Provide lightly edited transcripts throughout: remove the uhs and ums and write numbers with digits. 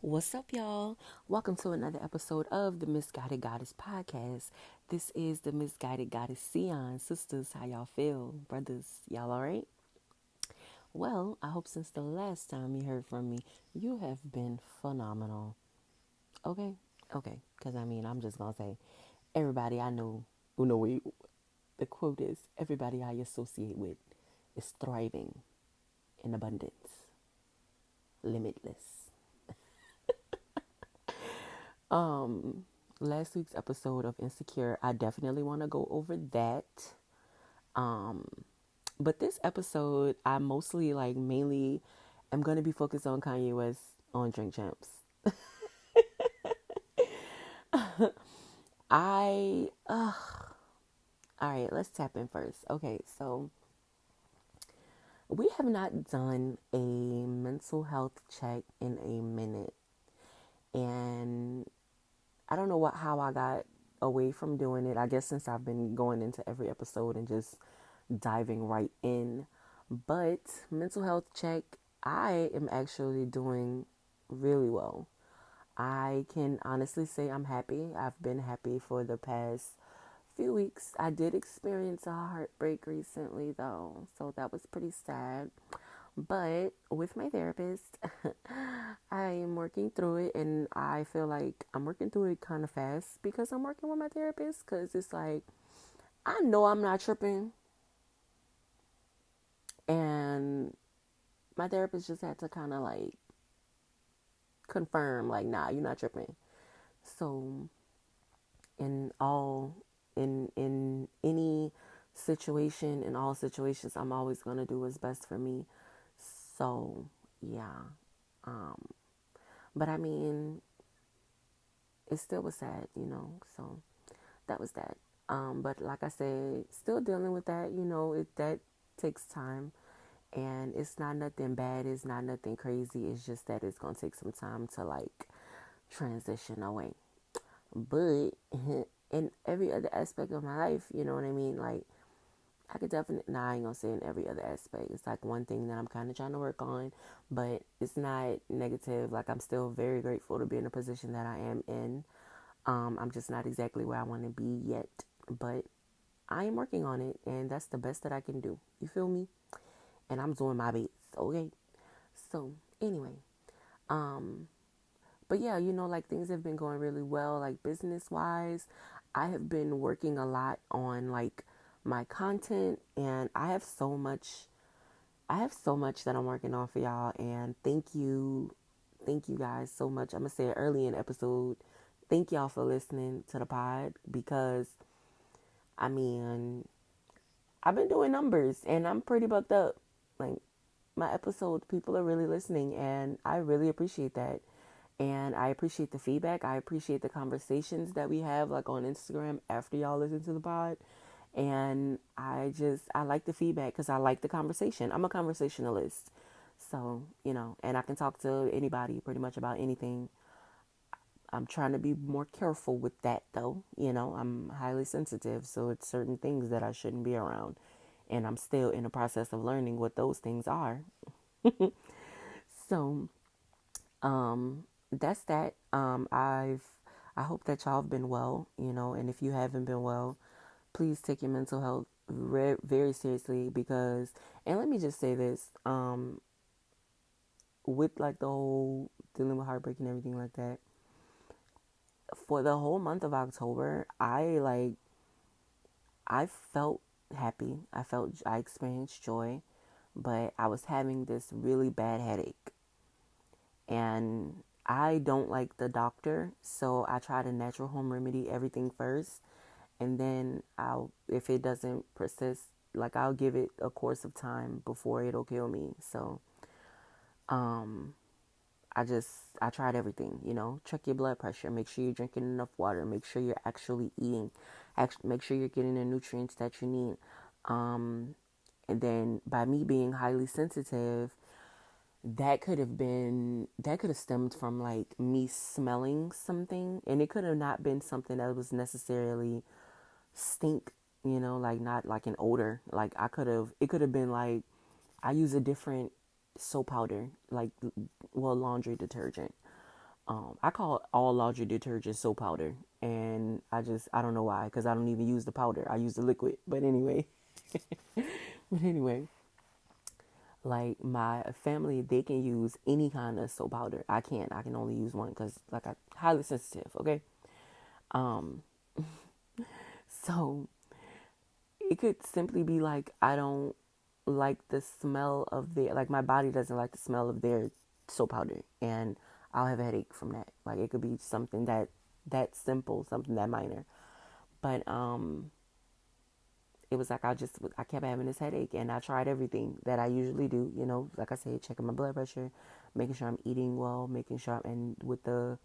What's up, y'all? Welcome to another episode of the Misguided Goddess podcast. This is the Misguided Goddess Sion. Sisters, how y'all feel? Brothers, y'all all right? Well, I hope since the last time you heard from me, you have been phenomenal. Okay? Okay. Because I'm just going to say, everybody I know, the quote is, everybody I associate with is thriving in abundance, limitless. Um, Last week's episode of Insecure, I definitely want to go over that. Um, but this episode, I mostly mainly am going to be focused on Kanye West on Drink Champs. All right, let's tap in first. Okay, so we have not done a mental health check in a minute, and I don't know how I got away from doing it. I guess since I've been going into every episode and just diving right in. But mental health check, I am actually doing really well. I can honestly say I'm happy. I've been happy for the past few weeks. I did experience a heartbreak recently though, so that was pretty sad. But with my therapist, I am working through it, and I feel like I'm working through it kind of fast because I'm working with my therapist. Because it's like, I know I'm not tripping, and my therapist just had to kind of confirm, nah, you're not tripping. So, in all, in any situation, in all situations, I'm always gonna do what's best for me. So, yeah. Um, but it still was sad. So that was that. But like I said, still dealing with that. That takes time, and it's not nothing bad. It's not nothing crazy. It's just that it's gonna take some time to transition away. But in every other aspect of my life, you know what I mean. I could definitely. Nah, I ain't gonna say in every other aspect. It's one thing that I'm kind of trying to work on, but it's not negative. I'm still very grateful to be in the position that I am in. I'm just not exactly where I want to be yet, but I am working on it, and that's the best that I can do. You feel me? And I'm doing my best, okay? So, anyway, um, but yeah, things have been going really well, business wise. I have been working a lot on my content, and I have so much that I'm working on for y'all, and thank you guys so much. I'm gonna say it early in the episode. Thank y'all for listening to the pod because I mean, I've been doing numbers and I'm pretty bucked up. Like my episodes, people are really listening and I really appreciate that. And I appreciate the feedback. I appreciate the conversations that we have on Instagram after y'all listen to the pod. And I like the feedback because I like the conversation. I'm a conversationalist. So, and I can talk to anybody pretty much about anything. I'm trying to be more careful with that though. I'm highly sensitive, so it's certain things that I shouldn't be around. And I'm still in the process of learning what those things are. So, that's that. I hope that y'all have been well, and if you haven't been well, please take your mental health very seriously because and let me just say this, with the whole dealing with heartbreak and everything like that, for the whole month of October, I felt happy. I experienced joy, but I was having this really bad headache. And I don't like the doctor, so I tried a natural home remedy everything first. And then if it doesn't persist, I'll give it a course of time before it'll kill me. So, um, I tried everything, check your blood pressure, make sure you're drinking enough water, make sure you're actually eating, make sure you're getting the nutrients that you need. Um, and then by me being highly sensitive, that could have stemmed from me smelling something, and it could have not been something that was necessarily stink, not like an odor. It could have been I use a different soap powder, well, laundry detergent. I call all laundry detergent soap powder, and I don't know why, because I don't even use the powder. I use the liquid. But anyway, but anyway, like my family, they can use any kind of soap powder. I can't. I can only use one because like I highly sensitive. Okay, um, so it could simply be like I don't like the smell of their, like my body doesn't like the smell of their soap powder, and I'll have a headache from that. Like it could be something that simple, something that minor. But it was like I kept having this headache, and I tried everything that I usually do. You know, like I said, checking my blood pressure, making sure I'm eating well, making sure, and with the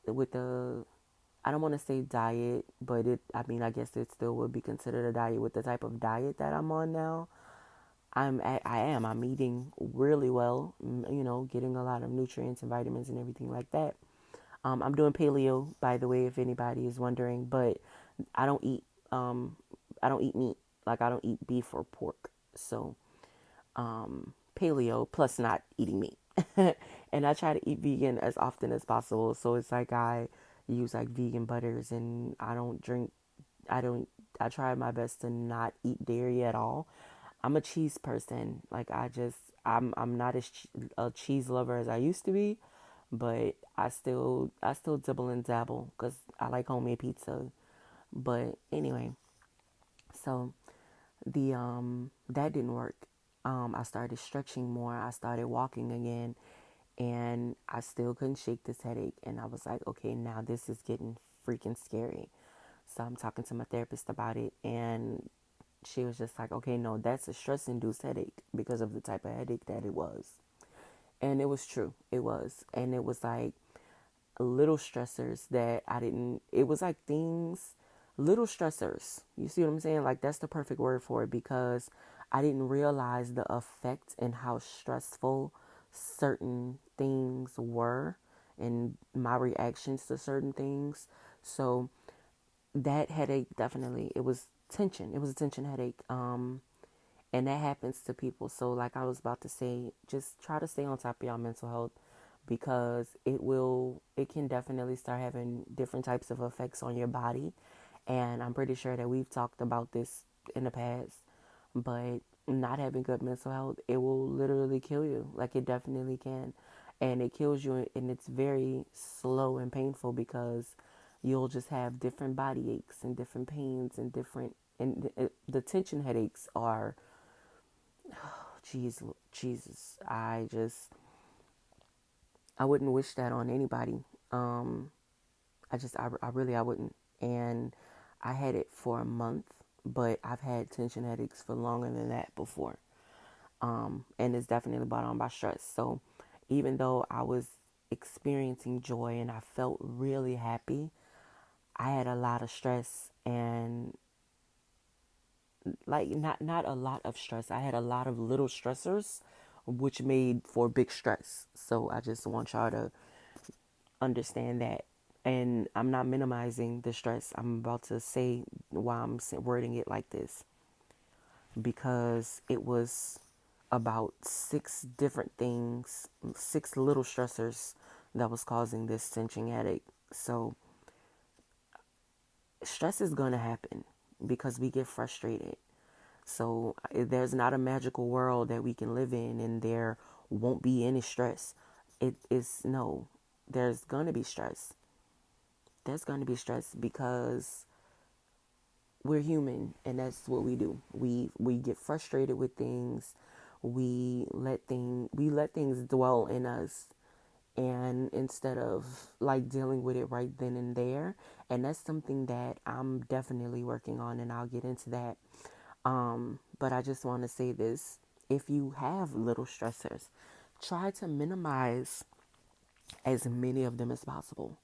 I don't want to say diet, but I mean, I guess it still would be considered a diet with the type of diet that I'm on now. I'm eating really well, you know, getting a lot of nutrients and vitamins and everything like that. I'm doing paleo, by the way, if anybody is wondering, but I don't eat, um, I don't eat meat. Like I don't eat beef or pork. So, paleo plus not eating meat. And I try to eat vegan as often as possible. So it's like I use like vegan butters, and I don't, I try my best to not eat dairy at all. I'm a cheese person. Like I'm not as a cheese lover as I used to be, but I still dibble and dabble because I like homemade pizza. But anyway, so the that didn't work. I started stretching more. I started walking again, and I still couldn't shake this headache. And I was like, okay, now this is getting freaking scary. So I'm talking to my therapist about it, and she was just like, okay, no, that's a stress induced headache because of the type of headache that it was. And it was true. It was. And it was like little stressors that I didn't, it was like things, little stressors. You see what I'm saying? Like that's the perfect word for it, because I didn't realize the effect and how stressful certain things were and my reactions to certain things. So that headache, definitely, it was tension. It was a tension headache. And that happens to people. So like I was about to say, just try to stay on top of your mental health, because it can definitely start having different types of effects on your body. And I'm pretty sure that we've talked about this in the past, but not having good mental health, it will literally kill you. Like it definitely can. And it kills you, and it's very slow and painful, because you'll just have different body aches and different pains and the tension headaches are, jeez, Jesus, I wouldn't wish that on anybody. Um, I really, I wouldn't. And I had it for a month, but I've had tension headaches for longer than that before. And it's definitely brought on by stress. So even though I was experiencing joy and I felt really happy, I had a lot of stress, and like not a lot of stress. I had a lot of little stressors, which made for big stress. So I just want y'all to understand that. And I'm not minimizing the stress I'm about to say why I'm wording it like this, because it was about six different things, six little stressors that was causing this tension headache. So stress is going to happen because we get frustrated. So there's not a magical world that we can live in and there won't be any stress. It is no, there's going to be stress. There's going to be stress because we're human, and that's what we do. We get frustrated with things. We let things dwell in us, and instead of like dealing with it right then and there. And that's something that I'm definitely working on, and I'll get into that. But I just want to say this. If you have little stressors, try to minimize as many of them as possible.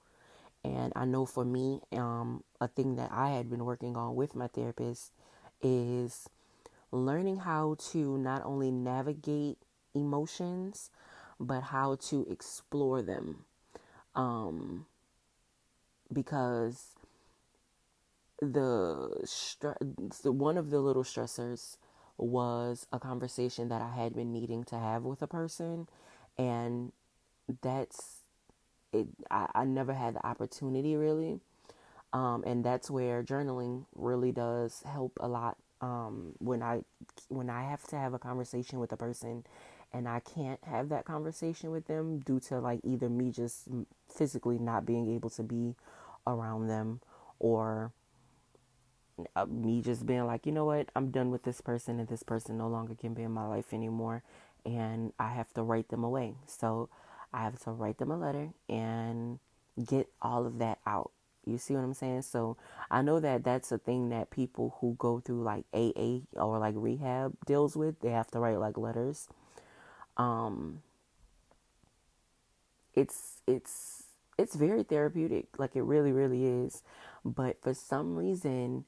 And I know for me, a thing that I had been working on with my therapist is learning how to not only navigate emotions, but how to explore them. Because one of the little stressors was a conversation that I had been needing to have with a person, and that's I never had the opportunity really. And that's where journaling really does help a lot. When I have to have a conversation with a person and I can't have that conversation with them due to like either me just physically not being able to be around them, or me just being like, you know what, I'm done with this person and this person no longer can be in my life anymore, and I have to write them away. So I have to write them a letter and get all of that out. You see what I'm saying? So I know that that's a thing that people who go through like AA or like rehab deals with. They have to write like letters. Um, it's very therapeutic. Like it really, really is. But for some reason,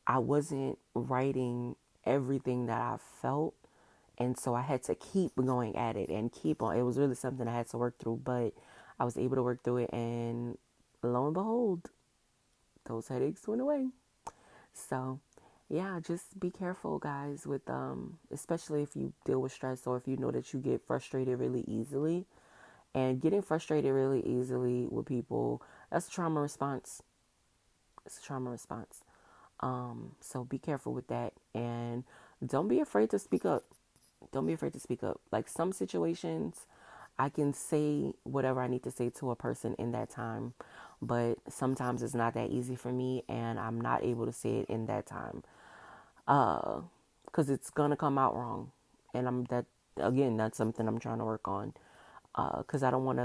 I wasn't writing everything that I felt. And so I had to keep going at it and keep on. It was really something I had to work through, but I was able to work through it. And lo and behold, those headaches went away. So, yeah, just be careful, guys, with, especially if you deal with stress or if you know that you get frustrated really easily. And getting frustrated really easily with people, that's a trauma response. It's a trauma response. So be careful with that, and don't be afraid to speak up. Don't be afraid to speak up. Like some situations, I can say whatever I need to say to a person in that time, but sometimes it's not that easy for me, and I'm not able to say it in that time, because it's gonna come out wrong, and I'm that again. That's something I'm trying to work on, because I don't want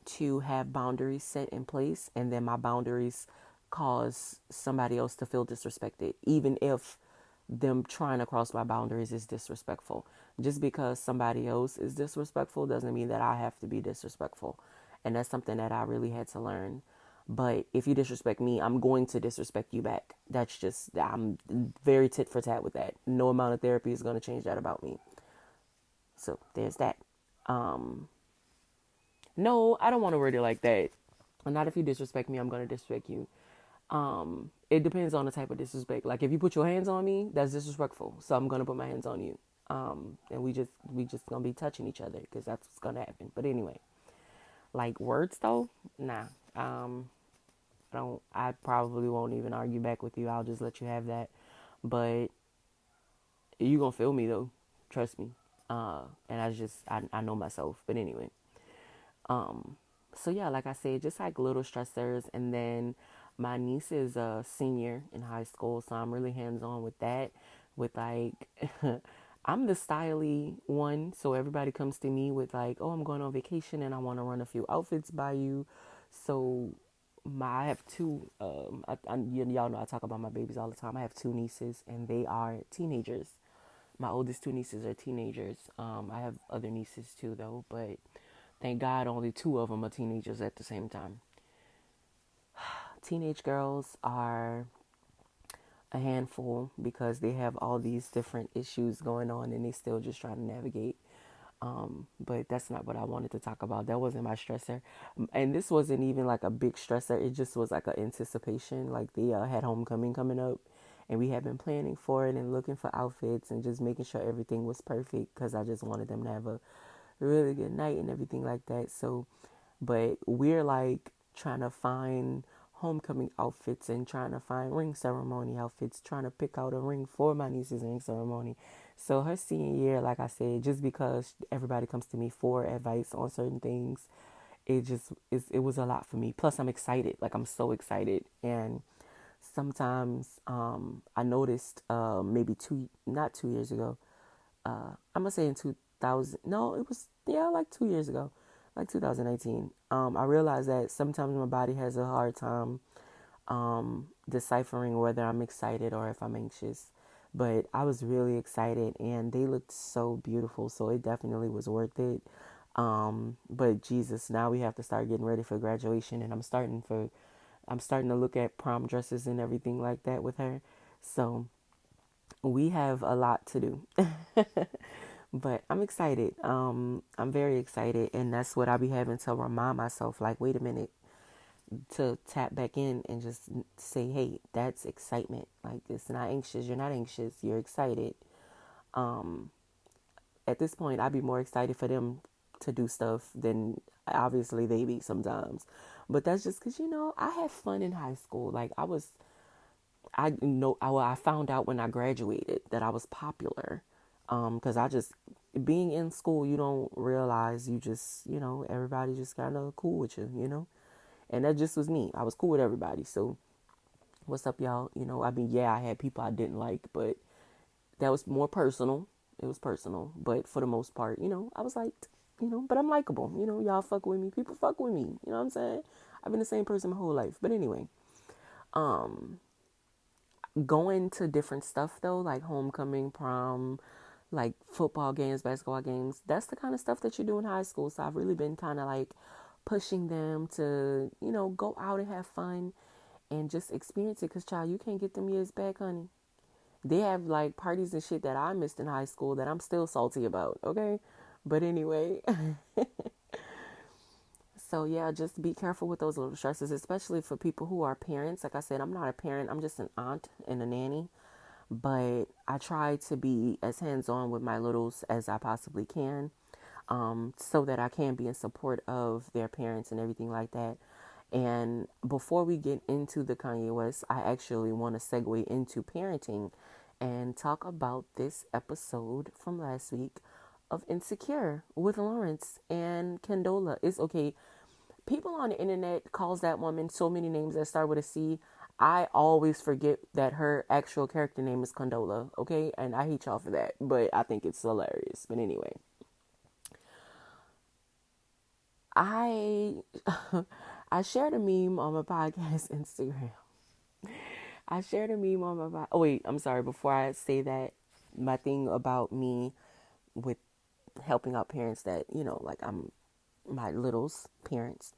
to have boundaries set in place and then my boundaries cause somebody else to feel disrespected, even if them trying to cross my boundaries is disrespectful. Just because somebody else is disrespectful doesn't mean that I have to be disrespectful. And that's something that I really had to learn. But if you disrespect me, I'm going to disrespect you back. That's just, I'm very tit for tat with that. No amount of therapy is going to change that about me. So there's that. Um, no, I don't want to word it like that. Not if you disrespect me, I'm gonna disrespect you. It depends on the type of disrespect. Like if you put your hands on me, that's disrespectful. So I'm gonna put my hands on you. And we just gonna be touching each other because that's what's gonna happen. But anyway, like words though, nah. I probably won't even argue back with you. I'll just let you have that. But you gonna feel me though. Trust me. And I know myself. But anyway. Um, so yeah, like I said, just like little stressors. And then my niece is a senior in high school, so I'm really hands on with that. With like, I'm the styly one, so everybody comes to me with like, oh, I'm going on vacation and I want to run a few outfits by you. So I have two. Y'all know I talk about my babies all the time. I have two nieces, and they are teenagers. My oldest two nieces are teenagers. I have other nieces too, though, but thank God only two of them are teenagers at the same time. Teenage girls are a handful because they have all these different issues going on and they still just trying to navigate. But that's not what I wanted to talk about. That wasn't my stressor. And this wasn't even like a big stressor. It just was like an anticipation. Like they had homecoming coming up and we had been planning for it and looking for outfits and just making sure everything was perfect because I just wanted them to have a really good night and everything like that. So, but we're like trying to find homecoming outfits and trying to find ring ceremony outfits, trying to pick out a ring for my niece's ring ceremony. So her senior year, like I said, just because everybody comes to me for advice on certain things, it was a lot for me. Plus I'm excited. Like I'm so excited. And sometimes I noticed maybe not 2 years ago, I'm gonna say in 2000. No, it was like 2 years ago, like 2019. I realized that sometimes my body has a hard time deciphering whether I'm excited or if I'm anxious. But I was really excited, and they looked so beautiful. So it definitely was worth it. But Jesus, now we have to start getting ready for graduation, and I'm starting to look at prom dresses and everything like that with her. So we have a lot to do. But I'm excited. I'm very excited, and that's what I be having to remind myself. Like, wait a minute, to tap back in and just say, hey, that's excitement. Like, it's not anxious. You're not anxious. You're excited. At this point, I'd be more excited for them to do stuff than obviously they be sometimes. But that's just because, I had fun in high school. Like I found out when I graduated that I was popular. Because being in school, you don't realize you just, everybody just kind of cool with you. And that just was me. I was cool with everybody. So what's up, y'all? Yeah, I had people I didn't like, but that was more personal. It was personal. But for the most part, I was liked, but I'm likable. Y'all fuck with me. People fuck with me. You know what I'm saying? I've been the same person my whole life. But anyway, going to different stuff though, like homecoming, prom, like football games, basketball games, that's the kind of stuff that you do in high school. So I've really been kind of like pushing them to, go out and have fun and just experience it. Because, child, you can't get them years back, honey. They have like parties and shit that I missed in high school that I'm still salty about, okay? But anyway, so yeah, just be careful with those little stresses, especially for people who are parents. Like I said, I'm not a parent, I'm just an aunt and a nanny. But I try to be as hands-on with my littles as I possibly can, so that I can be in support of their parents and everything like that. And before we get into the Kanye West, I actually want to segue into parenting and talk about this episode from last week of Insecure with Lawrence and Condola. It's okay. People on the internet calls that woman so many names that start with a C. I always forget that her actual character name is Condola, okay? And I hate y'all for that, but I think it's hilarious. But anyway, I I shared a meme on my podcast Instagram. I shared a meme on oh wait, I'm sorry, before I say that, my thing about me with helping out parents that, like I'm my littles parents.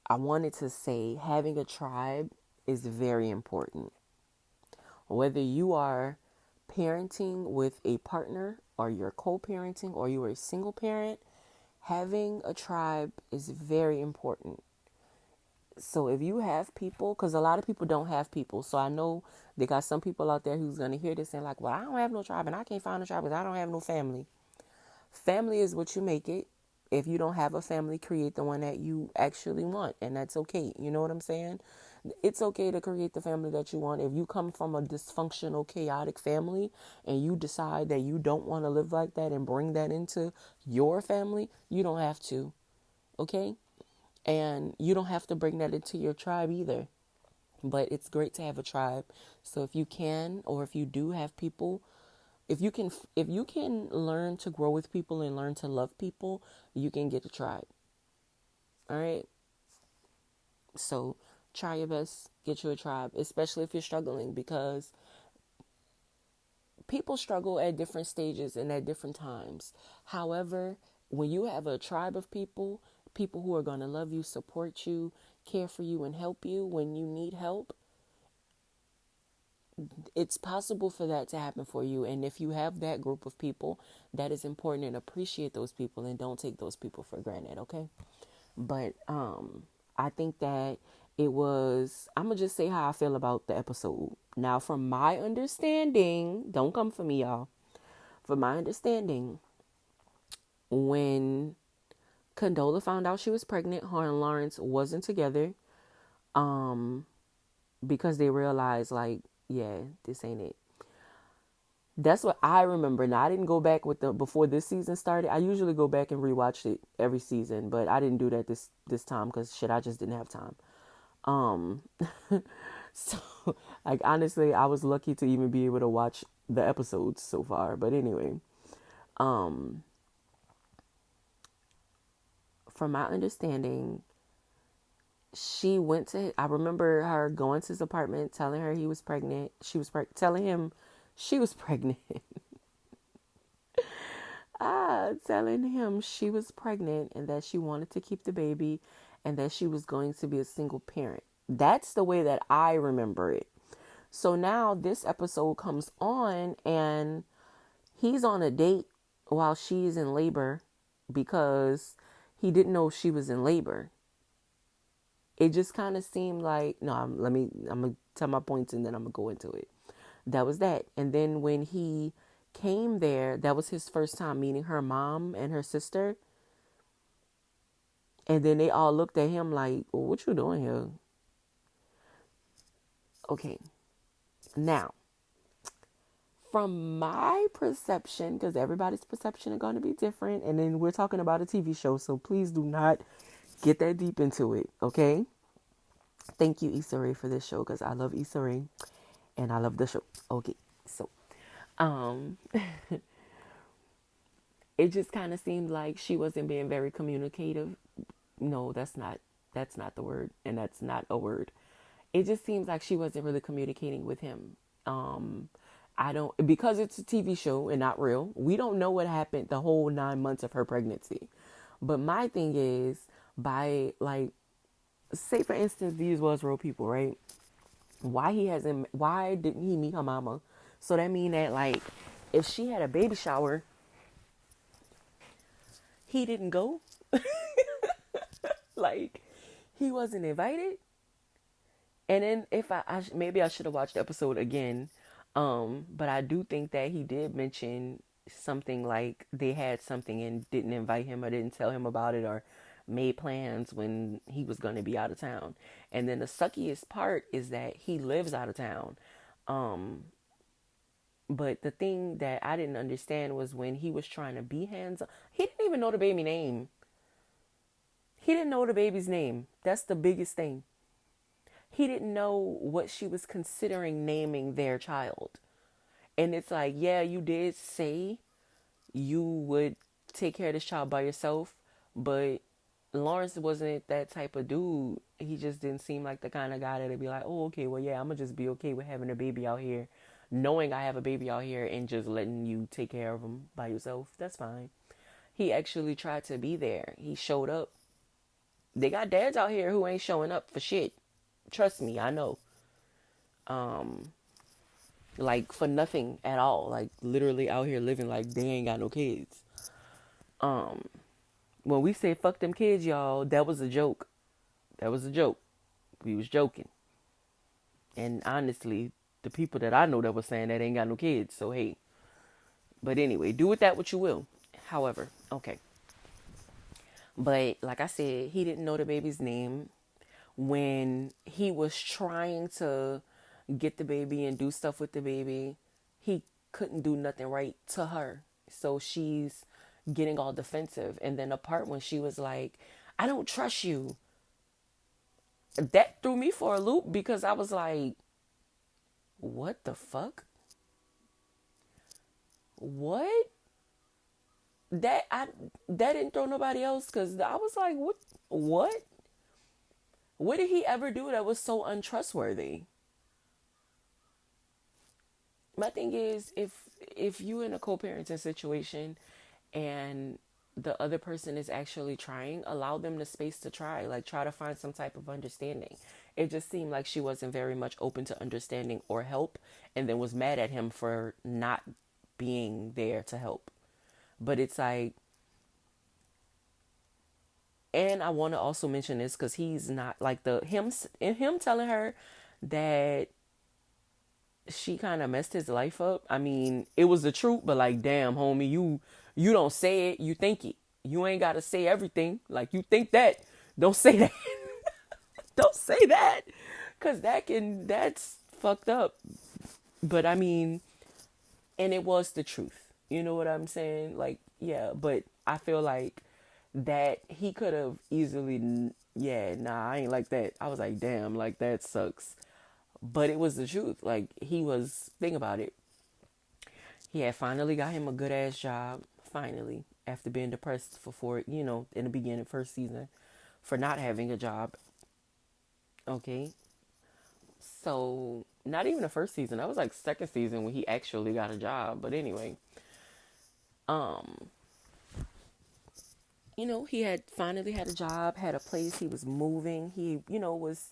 I wanted to say having a tribe is very important. Whether you are parenting with a partner or you're co-parenting or you are a single parent, having a tribe is very important. So if you have people, because a lot of people don't have people. So I know they got some people out there who's going to hear this and like, well, I don't have no tribe and I can't find a tribe because I don't have no family. Family is what you make it. If you don't have a family, create the one that you actually want. And that's okay. You know what I'm saying? It's okay to create the family that you want. If you come from a dysfunctional, chaotic family and you decide that you don't want to live like that and bring that into your family, you don't have to. Okay? And you don't have to bring that into your tribe either. But it's great to have a tribe. So if you can, or if you do have people, if you can learn to grow with people and learn to love people, you can get a tribe. All right? So try your best, get you a tribe, especially if you're struggling, because people struggle at different stages and at different times. However, when you have a tribe of people, people who are going to love you, support you, care for you, and help you when you need help, it's possible for that to happen for you. And if you have that group of people, that is important, and appreciate those people and don't take those people for granted, okay? But I think that I'm going to just say how I feel about the episode. Now, from my understanding, don't come for me, y'all. From my understanding, when Condola found out she was pregnant, her and Lawrence wasn't together, because they realized, like, yeah, this ain't it. That's what I remember. Now, I didn't go back before this season started. I usually go back and rewatch it every season, but I didn't do that this time because shit, I just didn't have time. Um, so, like, honestly, I was lucky to even be able to watch the episodes so far. But anyway, from my understanding, I remember her going to his apartment, telling her he was pregnant. Telling him she was pregnant. Telling him she was pregnant and that she wanted to keep the baby and that she was going to be a single parent. That's the way that I remember it. So now this episode comes on and he's on a date while she's in labor because he didn't know she was in labor. It just kind of seemed like, no, I'm going to tell my points and then I'm going to go into it. That was that. And then when he came there, that was his first time meeting her mom and her sister. And then they all looked at him like, well, what you doing here? Okay. Now, from my perception, because everybody's perception are going to be different, and then we're talking about a TV show, so please do not get that deep into it, okay? Thank you, Issa Rae, for this show, because I love Issa Rae, and I love the show. Okay, so, um, it just kind of seemed like she wasn't being very communicative. No, that's not the word, and that's not a word. It just seems like she wasn't really communicating with him. I don't, because it's a TV show and not real. We don't know what happened the whole 9 months of her pregnancy. But my thing is, by like, say for instance, these was real people, right? Why didn't he meet her mama? So that mean that like, if she had a baby shower, he didn't go. Like, he wasn't invited. And then if maybe I should have watched the episode again. But I do think that he did mention something like they had something and didn't invite him or didn't tell him about it or made plans when he was going to be out of town. And then the suckiest part is that he lives out of town. But the thing that I didn't understand was when he was trying to be hands-on, he didn't even know the baby name. He didn't know the baby's name. That's the biggest thing. He didn't know what she was considering naming their child. And it's like, yeah, you did say you would take care of this child by yourself, but Lawrence wasn't that type of dude. He just didn't seem like the kind of guy that'd be like, oh, okay, well, yeah, I'm gonna just be okay with having a baby out here, knowing I have a baby out here and just letting you take care of him by yourself. That's fine. He actually tried to be there. He showed up. They got dads out here who ain't showing up for shit. Trust me, I know. Like for nothing at all. Like literally out here living like they ain't got no kids. When we say fuck them kids, y'all, that was a joke. That was a joke. We was joking. And honestly, the people that I know that was saying that ain't got no kids. So hey. But anyway, do with that what you will. However, okay. But like I said, he didn't know the baby's name. When he was trying to get the baby and do stuff with the baby, he couldn't do nothing right to her. So she's getting all defensive. And then the part when she was like, I don't trust you. That threw me for a loop because I was like, what the fuck? What? That didn't throw nobody else because I was like, what? What did he ever do that was so untrustworthy? My thing is, if you in a co-parenting situation and the other person is actually trying, allow them the space to try. Like, try to find some type of understanding. It just seemed like she wasn't very much open to understanding or help, and then was mad at him for not being there to help. But it's like, and I want to also mention this because he's not like him telling her that she kind of messed his life up. I mean, it was the truth, but like, damn, homie, you don't say it, you think it. You ain't got to say everything. Like, you think that. Don't say that. Don't say that. Because that's fucked up. But I mean, and it was the truth. You know what I'm saying? Like, yeah, but I feel like that he could have easily, yeah, nah, I ain't like that. I was like, damn, like, that sucks. But it was the truth. Like, think about it. He had finally got him a good ass job. Finally. After being depressed for in the beginning, first season, for not having a job. Okay. So, not even the first season. That was like second season when he actually got a job. But anyway. He had finally had a job, had a place. He was moving. He, was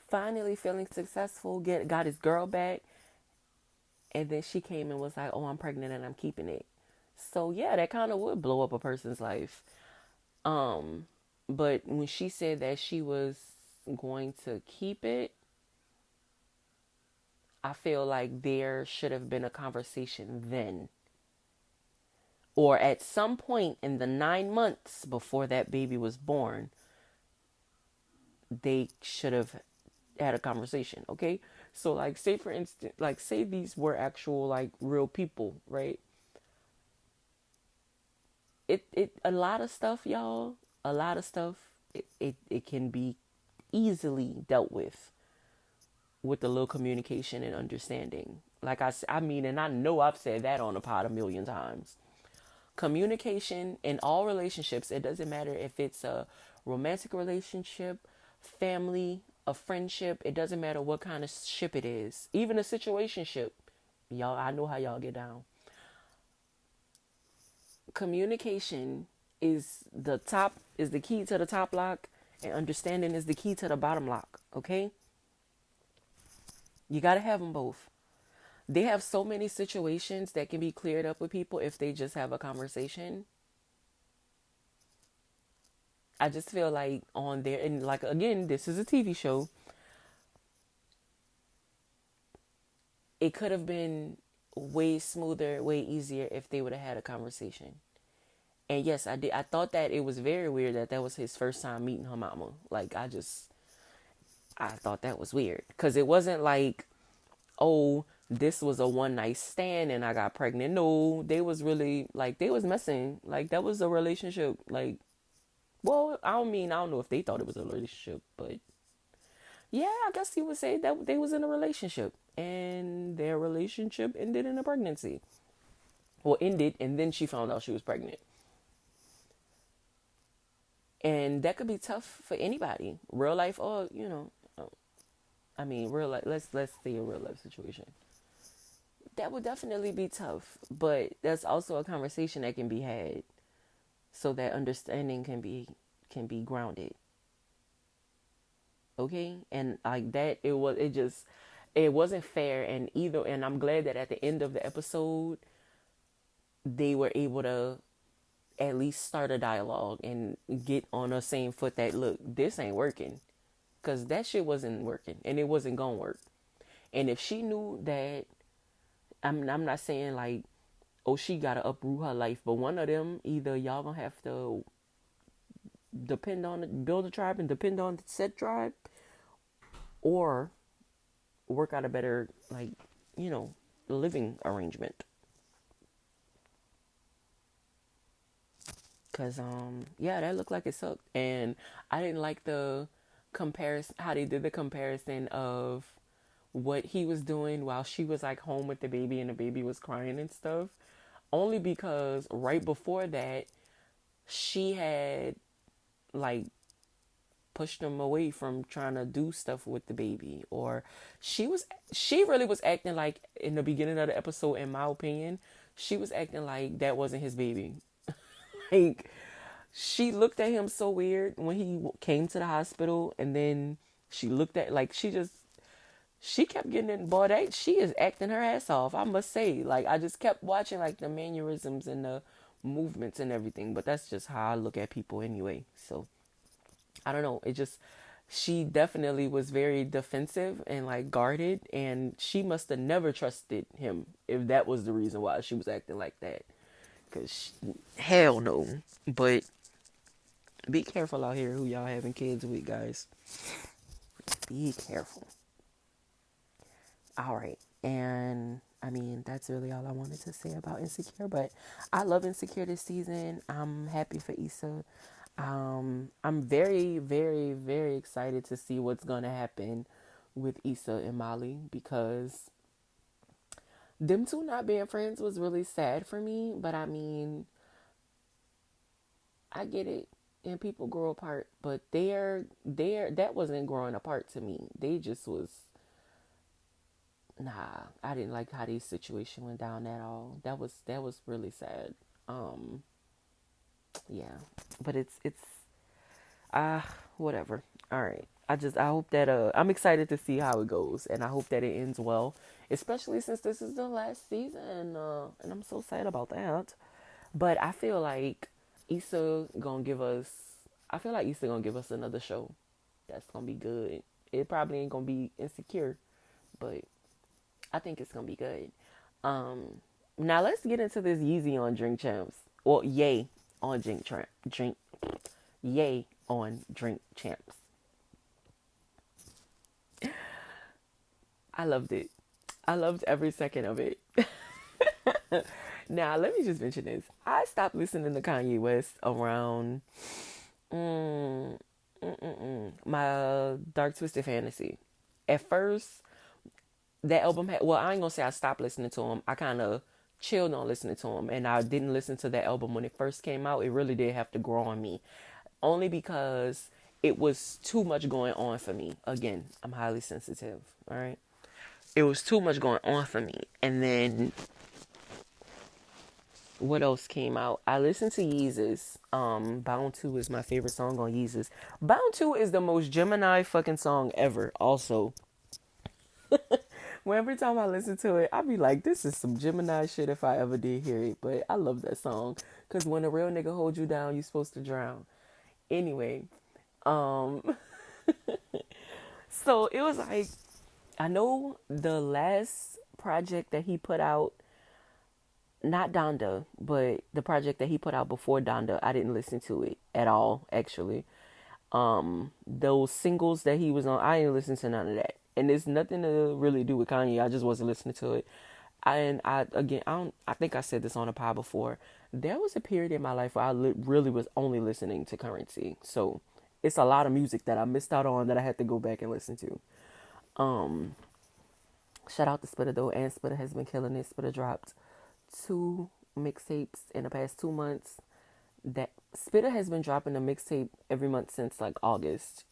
finally feeling successful, got his girl back. And then she came and was like, oh, I'm pregnant and I'm keeping it. So yeah, that kind of would blow up a person's life. But when she said that she was going to keep it, I feel like there should have been a conversation then. or at some point in the 9 months before that baby was born, they should have had a conversation. Okay. So like say for instance, like say these were actual like real people, right? It a lot of stuff, y'all, a lot of stuff, it can be easily dealt with a little communication and understanding. Like I mean, and I know I've said that on the pod a million times. Communication in all relationships, it doesn't matter if it's a romantic relationship, family, a friendship, it doesn't matter what kind of ship it is, even a situationship. Y'all, I know how y'all get down. Communication is the key to the top lock, and understanding is the key to the bottom lock. Okay, you got to have them both. They have so many situations that can be cleared up with people if they just have a conversation. I just feel like on there, and like again, this is a TV show. It could have been way smoother, way easier if they would have had a conversation. And yes, I did. I thought that it was very weird that that was his first time meeting her mama. Like I thought that was weird because it wasn't like, oh, this was a one night stand and I got pregnant. No, they was really like they was messing. Like that was a relationship. Like, well, I don't know if they thought it was a relationship, but yeah, I guess you would say that they was in a relationship and their relationship ended in a pregnancy. Well, ended and then she found out she was pregnant. And that could be tough for anybody, real life or I mean, real life. Let's say a real life situation. That would definitely be tough, but that's also a conversation that can be had, so that understanding can be grounded. Okay, and like that, it wasn't fair, and either, and I'm glad that at the end of the episode, they were able to at least start a dialogue and get on the same foot that look, this ain't working, because that shit wasn't working and it wasn't gonna work. And if she knew that, I'm not saying like, oh, she gotta uproot her life, but one of them, either y'all gonna have to build a tribe and depend on said tribe, or work out a better, like, you know, living arrangement. Cause yeah, that looked like it sucked, and I didn't like the comparison, how they did the comparison of what he was doing while she was like home with the baby and the baby was crying and stuff. Only because right before that, she had like pushed him away from trying to do stuff with the baby, or she really was acting like in the beginning of the episode, in my opinion, she was acting like that wasn't his baby. Like she looked at him so weird when he came to the hospital, and then she looked at like she kept getting in. Boy, she is acting her ass off, I must say. Like I just kept watching like the mannerisms and the movements and everything, but that's just how I look at people anyway. So I don't know. It just, she definitely was very defensive and like guarded, and she must have never trusted him if that was the reason why she was acting like that. Cause hell no. But be careful out here who y'all having kids with, guys. Be careful. All right. And I mean, that's really all I wanted to say about Insecure. But I love Insecure this season. I'm happy for Issa. I'm very, very, very excited to see what's going to happen with Issa and Molly, because them two not being friends was really sad for me. But I mean, I get it. And people grow apart, but that wasn't growing apart to me. They just was, nah, I didn't like how this situation went down at all. That was really sad. Um, yeah, but it's whatever. All right. I hope that I'm excited to see how it goes, and I hope that it ends well, especially since this is the last season, and I'm so sad about that. But I feel like Issa gonna give us another show that's gonna be good. It probably ain't gonna be Insecure, but I think it's gonna be good. Um, Now let's get into this Yeezy on Drink Champs. Well, yay on yay on Drink Champs. I loved it. I loved every second of it. Now let me just mention this. I stopped listening to Kanye West around mm, my Dark Twisted Fantasy. At first, that album had, well, I ain't gonna say I stopped listening to him. I kind of chilled on listening to him, and I didn't listen to that album when it first came out. It really did have to grow on me, only because it was too much going on for me. Again, I'm highly sensitive. All right, it was too much going on for me, and then what else came out? I listened to Yeezus. Bound 2 is my favorite song on Yeezus. Bound 2 is the most Gemini fucking song ever. Also, when every time I listen to it, I be like, this is some Gemini shit if I ever did hear it. But I love that song. Because when a real nigga hold you down, you supposed to drown. Anyway, um, so it was like, I know the last project that he put out, not Donda, but the project that he put out before Donda, I didn't listen to it at all, actually. Those singles that he was on, I didn't listen to none of that. And it's nothing to really do with Kanye. I just wasn't listening to it. I think I said this on a pod before. There was a period in my life where I really was only listening to Currency. So it's a lot of music that I missed out on that I had to go back and listen to. Um, Shout out to Spitter though, and Spitter has been killing it. Spitter dropped 2 mixtapes in the past 2 months. That Spitter has been dropping a mixtape every month since like August.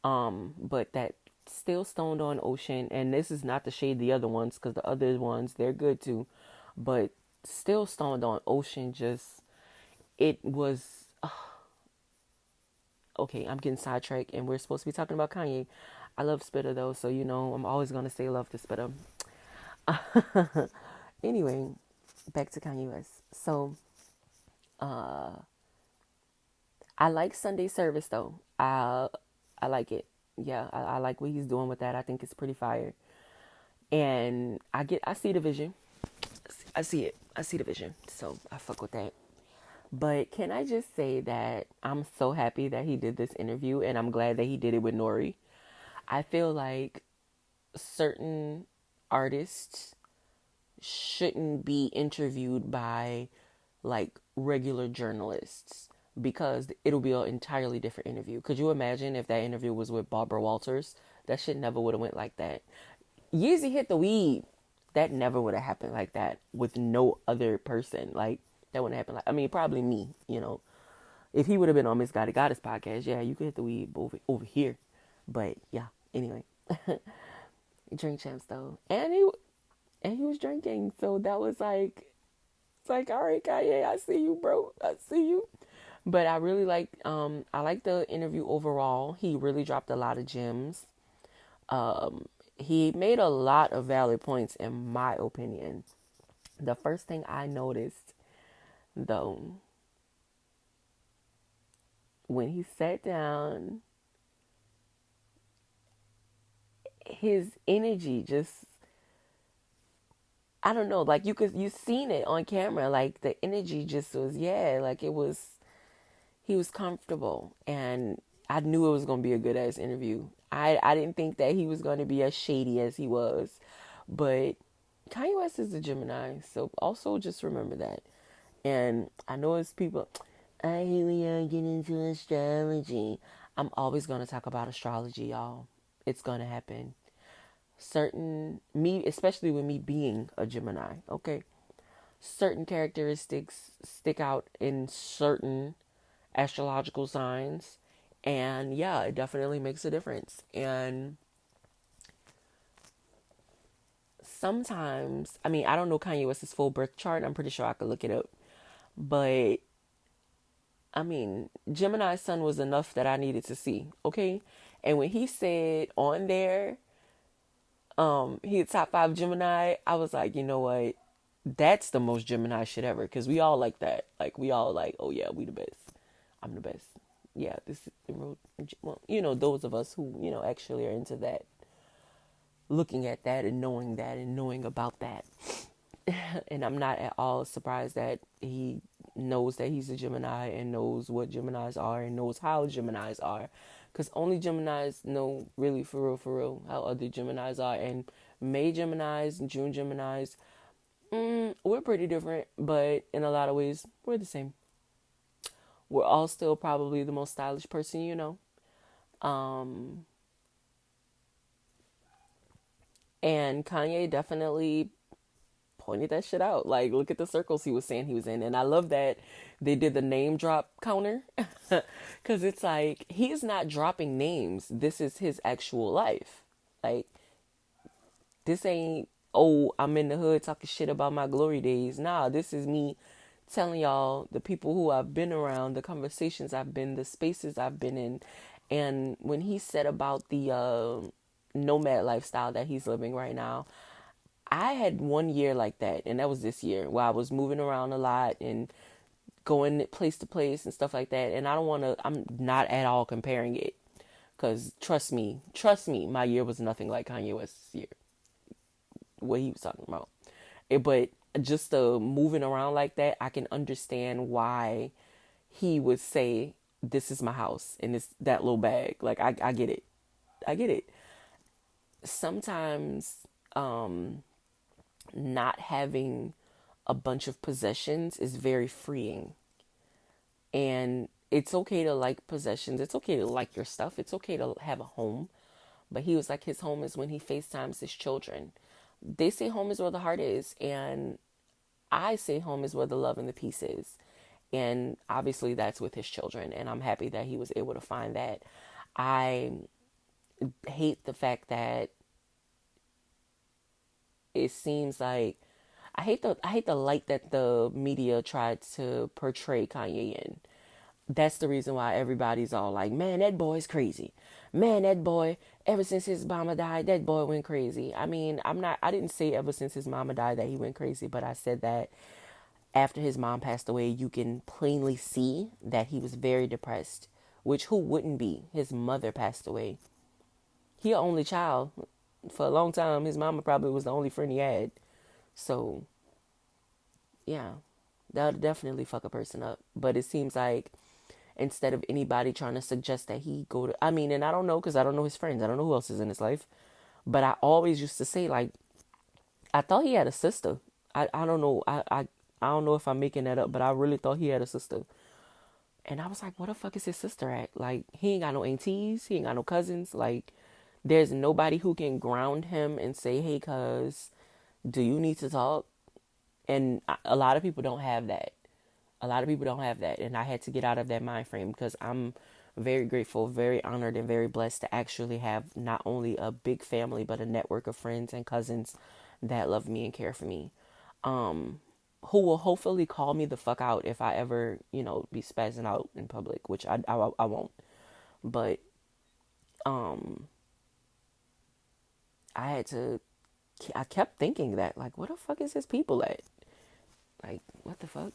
But that still stoned on Ocean, and this is not to shade the other ones because the other ones they're good too, but still stoned on Ocean. Just it was okay. I'm getting sidetracked, and we're supposed to be talking about Kanye. I love Spitter though, so you know I'm always gonna say love to Spitter. Anyway, back to Kanye West. So, I like Sunday service though. I like it. Yeah, I like what he's doing with that. I think it's pretty fire. And I see the vision. I see it. I see the vision. So I fuck with that. But can I just say that I'm so happy that he did this interview, and I'm glad that he did it with Nori. I feel like certain artists shouldn't be interviewed by like regular journalists because it'll be an entirely different interview. Could you imagine if that interview was with Barbara Walters? That shit never would have went like that. Yeezy hit the weed. That never would have happened like that with no other person. Like that wouldn't happen. Like I mean, probably me. You know, if he would have been on Misguided Goddess podcast, yeah, you could hit the weed over here. But yeah, anyway, drink champs though, and he was drinking, so that was like, it's like, all right, Kanye, I see you, bro, I see you. But I really I like the interview overall. He really dropped a lot of gems. He made a lot of valid points in my opinion. The first thing I noticed though, when he sat down, his energy just, I don't know, like you seen it on camera, like the energy just was, yeah, like it was, he was comfortable, and I knew it was going to be a good ass interview. I didn't think that he was going to be as shady as he was, but Kanye West is a Gemini, so also just remember that. And I know it's people, I hate when y'all get into astrology. I'm always going to talk about astrology, y'all. It's going to happen. Certain, me, especially with me being a Gemini, okay? Certain characteristics stick out in certain astrological signs, and yeah, it definitely makes a difference. And sometimes, I mean, I don't know Kanye West's full birth chart. I'm pretty sure I could look it up, but I mean, Gemini's sun was enough that I needed to see, okay? And when he said on there, he had top 5 Gemini, I was like, you know what? That's the most Gemini shit ever, because we all like that. Like, we all like, oh yeah, we the best. I'm the best. Yeah, this is the road. Well, you know, those of us who, you know, actually are into that, looking at that and knowing about that. And I'm not at all surprised that he knows that he's a Gemini and knows what Geminis are and knows how Geminis are. Because only Geminis know really for real, how other Geminis are. And May Geminis and June Geminis, we're pretty different, but in a lot of ways, we're the same. We're all still probably the most stylish person you know. Um, and Kanye definitely pointed that shit out. Like, look at the circles he was saying he was in. And I love that they did the name drop counter because it's like he's not dropping names. This is his actual life. Like, this ain't, oh, I'm in the hood talking shit about my glory days. Nah, this is me telling y'all the people who I've been around, the conversations I've been, the spaces I've been in. And when he said about the nomad lifestyle that he's living right now, I had 1 year like that, and that was this year, where I was moving around a lot and going place to place and stuff like that. And I don't want to, I'm not at all comparing it, because trust me, my year was nothing like Kanye West's year, what he was talking about. But just the moving around like that, I can understand why he would say, "This is my house and it's that little bag." Like, I get it, I get it. Sometimes, not having a bunch of possessions is very freeing. And it's okay to like possessions. It's okay to like your stuff. It's okay to have a home. But he was like, his home is when he FaceTimes his children. They say home is where the heart is. And I say home is where the love and the peace is. And obviously that's with his children. And I'm happy that he was able to find that. I hate the fact that it seems like I hate the light that the media tried to portray Kanye in. That's the reason why everybody's all like, "Man, that boy's crazy. Man, that boy, ever since his mama died, that boy went crazy." I mean, I didn't say ever since his mama died that he went crazy, but I said that after his mom passed away, you can plainly see that he was very depressed, which who wouldn't be? His mother passed away. He an only child. For a long time, his mama probably was the only friend he had. So, yeah, that'll definitely fuck a person up. But it seems like instead of anybody trying to suggest that he go to, I mean, and I don't know because I don't know his friends. I don't know who else is in his life. But I always used to say, like, I thought he had a sister. I don't know. I don't know if I'm making that up, but I really thought he had a sister. And I was like, what the fuck is his sister at? Like, he ain't got no aunties. He ain't got no cousins. Like, there's nobody who can ground him and say, "Hey, cuz, do you need to talk?" And a lot of people don't have that. A lot of people don't have that. And I had to get out of that mind frame because I'm very grateful, very honored, and very blessed to actually have not only a big family, but a network of friends and cousins that love me and care for me. Who will hopefully call me the fuck out if I ever, be spazzing out in public, which I won't. But I had to, I kept thinking that, like, what the fuck is his people at? Like, what the fuck?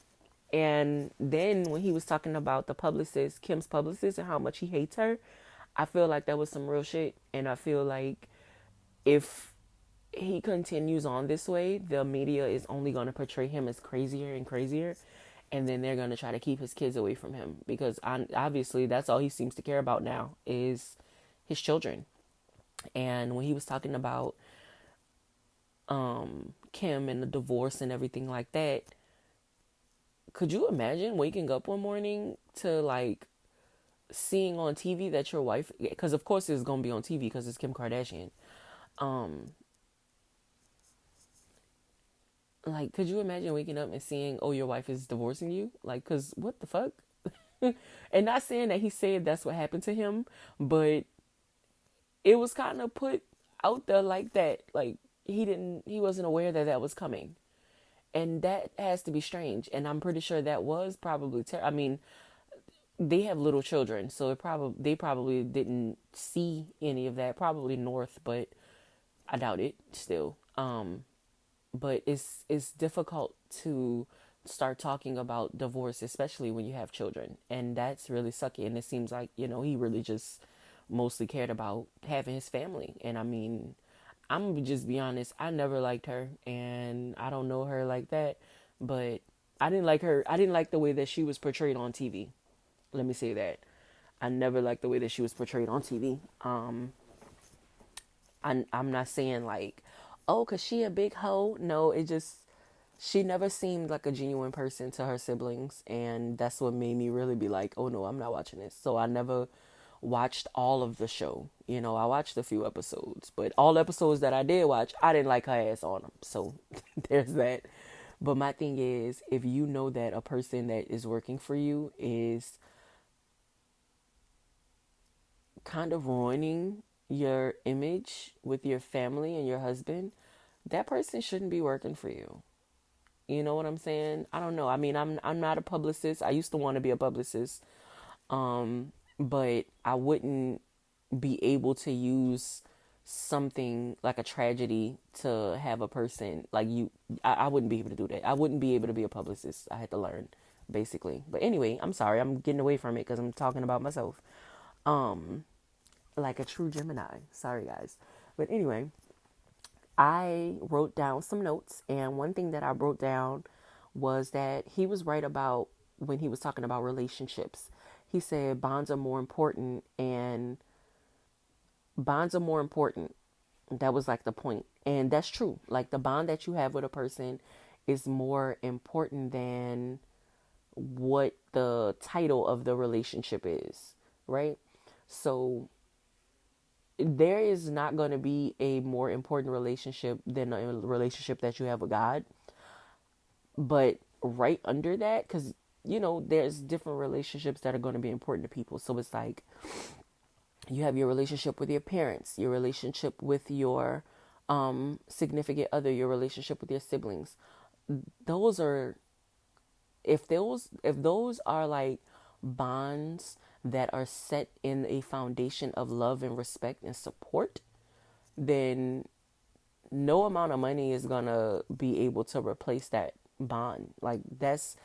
And then when he was talking about the publicist, Kim's publicist, and how much he hates her, I feel like that was some real shit. And I feel like if he continues on this way, the media is only going to portray him as crazier and crazier. And then they're going to try to keep his kids away from him because obviously that's all he seems to care about now is his children. And when he was talking about Kim and the divorce and everything like that, could you imagine waking up one morning to like seeing on TV that your wife, because of course it's going to be on TV because it's Kim Kardashian. Um, like, could you imagine waking up and seeing, oh, your wife is divorcing you? Like, cause what the fuck? And not saying that he said that's what happened to him, but it was kind of put out there like that. Like he wasn't aware that that was coming. And that has to be strange. And I'm pretty sure that was probably, I mean, they have little children, so they probably didn't see any of that. Probably North, but I doubt it still. But it's difficult to start talking about divorce, especially when you have children, and that's really sucky. And it seems like he really just mostly cared about having his family. And I mean, I'm gonna just be honest. I never liked her, and I don't know her like that, but I didn't like her. I didn't like the way that she was portrayed on TV. Let me say that. I never liked the way that she was portrayed on TV. I'm not saying like, oh, cause she a big hoe. No, it just she never seemed like a genuine person to her siblings, and that's what made me really be like, oh no, I'm not watching this. So I never watched all of the show. You know, I watched a few episodes, but all episodes that I did watch, I didn't like her ass on them. So there's that. But my thing is, if you know that a person that is working for you is kind of ruining your image with your family and your husband, that person shouldn't be working for you. You know what I'm saying? I don't know. I mean, I'm not a publicist. I used to want to be a publicist. But I wouldn't be able to use something like a tragedy to have a person like you. I wouldn't be able to do that. I wouldn't be able to be a publicist. I had to learn basically. But anyway, I'm sorry. I'm getting away from it because I'm talking about myself. Um, like a true Gemini. Sorry guys. But anyway, I wrote down some notes, and one thing that I wrote down was that he was right about when he was talking about relationships. He said bonds are more important, and bonds are more important. That was like the point. And that's true. Like the bond that you have with a person is more important than what the title of the relationship is, right? So there is not going to be a more important relationship than a relationship that you have with God. But right under that, because, you know, there's different relationships that are going to be important to people. So it's like you have your relationship with your parents, your relationship with your significant other, your relationship with your siblings. Those are, if those are like bonds that are set in a foundation of love and respect and support, then no amount of money is gonna be able to replace that bond. Like that's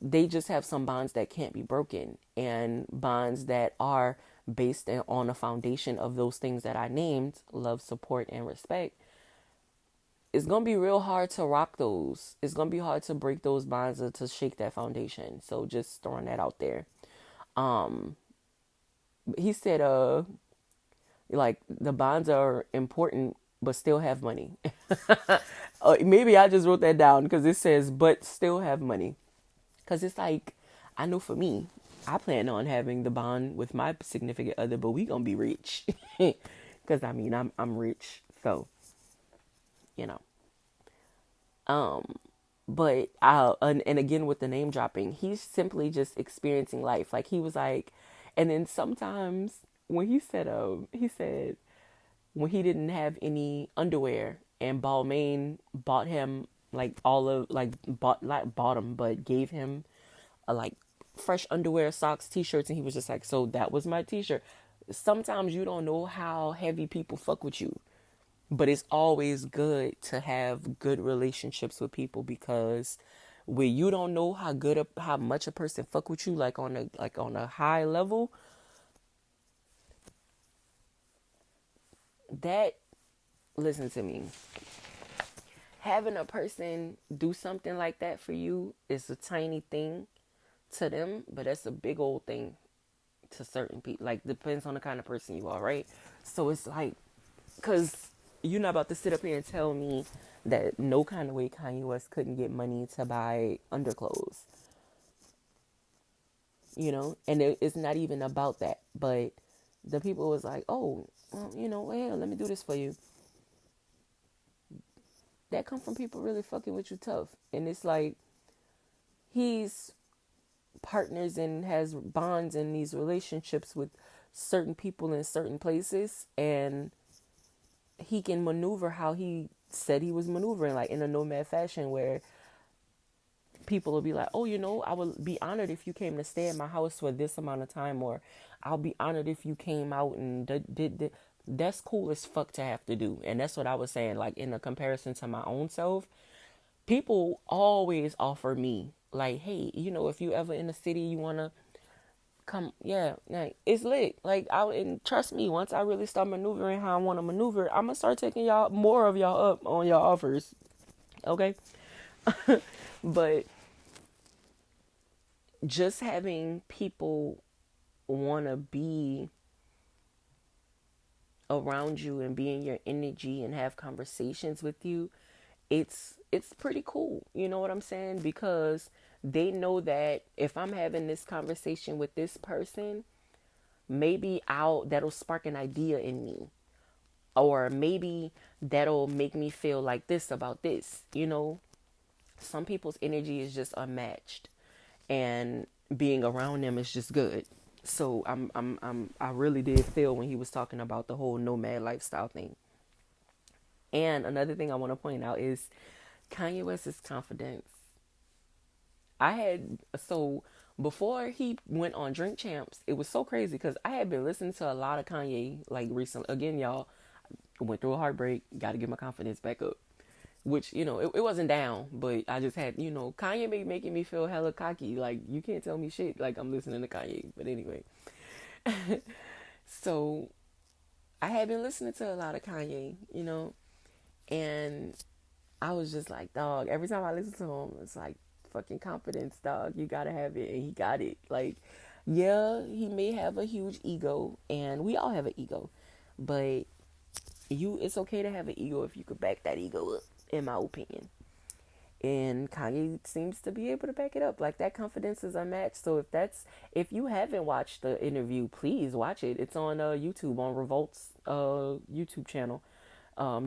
they just have some bonds that can't be broken, and bonds that are based on a foundation of those things that I named: love, support, and respect. It's gonna be real hard to rock those. It's gonna be hard to break those bonds or to shake that foundation. So just throwing that out there. Um, he said, like the bonds are important, but still have money. Maybe I just wrote that down because it says, but still have money. Because it's like, I know for me, I plan on having the bond with my significant other, but we gonna be rich. Because I mean, I'm rich, so you know. Um, but and again with the name dropping, he's simply just experiencing life. Like he was like, and then sometimes when he said when he didn't have any underwear and Balmain bought him like all of like bought him but gave him a like fresh underwear, socks, t-shirts, and he was just like, so that was my t-shirt. Sometimes you don't know how heavy people fuck with you, but it's always good to have good relationships with people, because when you don't know how much a person fuck with you like on a high level, that listen to me, having a person do something like that for you is a tiny thing to them, but that's a big old thing to certain people. Like, depends on the kind of person you are, right? So it's like, because you're not about to sit up here and tell me that no kind of way Kanye West couldn't get money to buy underclothes, you know? And it's not even about that. But the people was like, oh, well, you know, well, let me do this for you. That come from people really fucking with you tough. And it's like, he's partners and has bonds in these relationships with certain people in certain places, and he can maneuver how he said he was maneuvering, like in a nomad fashion, where people will be like, oh, you know, I would be honored if you came to stay at my house for this amount of time, or I'll be honored if you came out and did. That's cool as fuck to have to do. And that's what I was saying, like in a comparison to my own self, people always offer me like, hey, you know, if you ever in the city, you want to come, yeah, like it's lit. Like and trust me, once I really start maneuvering how I want to maneuver, I'm gonna start taking y'all more of y'all up on y'all offers. Okay, but just having people want to be around you and be in your energy and have conversations with you, it's pretty cool. You know what I'm saying? Because they know that if I'm having this conversation with this person, maybe I'll that'll spark an idea in me, or maybe that'll make me feel like this about this. Some people's energy is just unmatched, and being around them is just good. So I really did feel when he was talking about the whole nomad lifestyle thing. And another thing I want to point out is Kanye West's confidence. I had so before he went on Drink Champs, it was so crazy because I had been listening to a lot of Kanye like recently. Again, y'all, went through a heartbreak, got to get my confidence back up. Which it wasn't down, but I just had Kanye making me feel hella cocky. Like you can't tell me shit. Like I'm listening to Kanye. But anyway, so I had been listening to a lot of Kanye, and I was just like, dog, every time I listen to him, it's like fucking confidence, dog. You gotta have it, and he got it. Like, yeah, he may have a huge ego, and we all have an ego, but it's okay to have an ego if you could back that ego up, in my opinion. And Kanye seems to be able to back it up. Like that confidence is unmatched. So if you haven't watched the interview, please watch it. It's on YouTube, on Revolt's YouTube channel.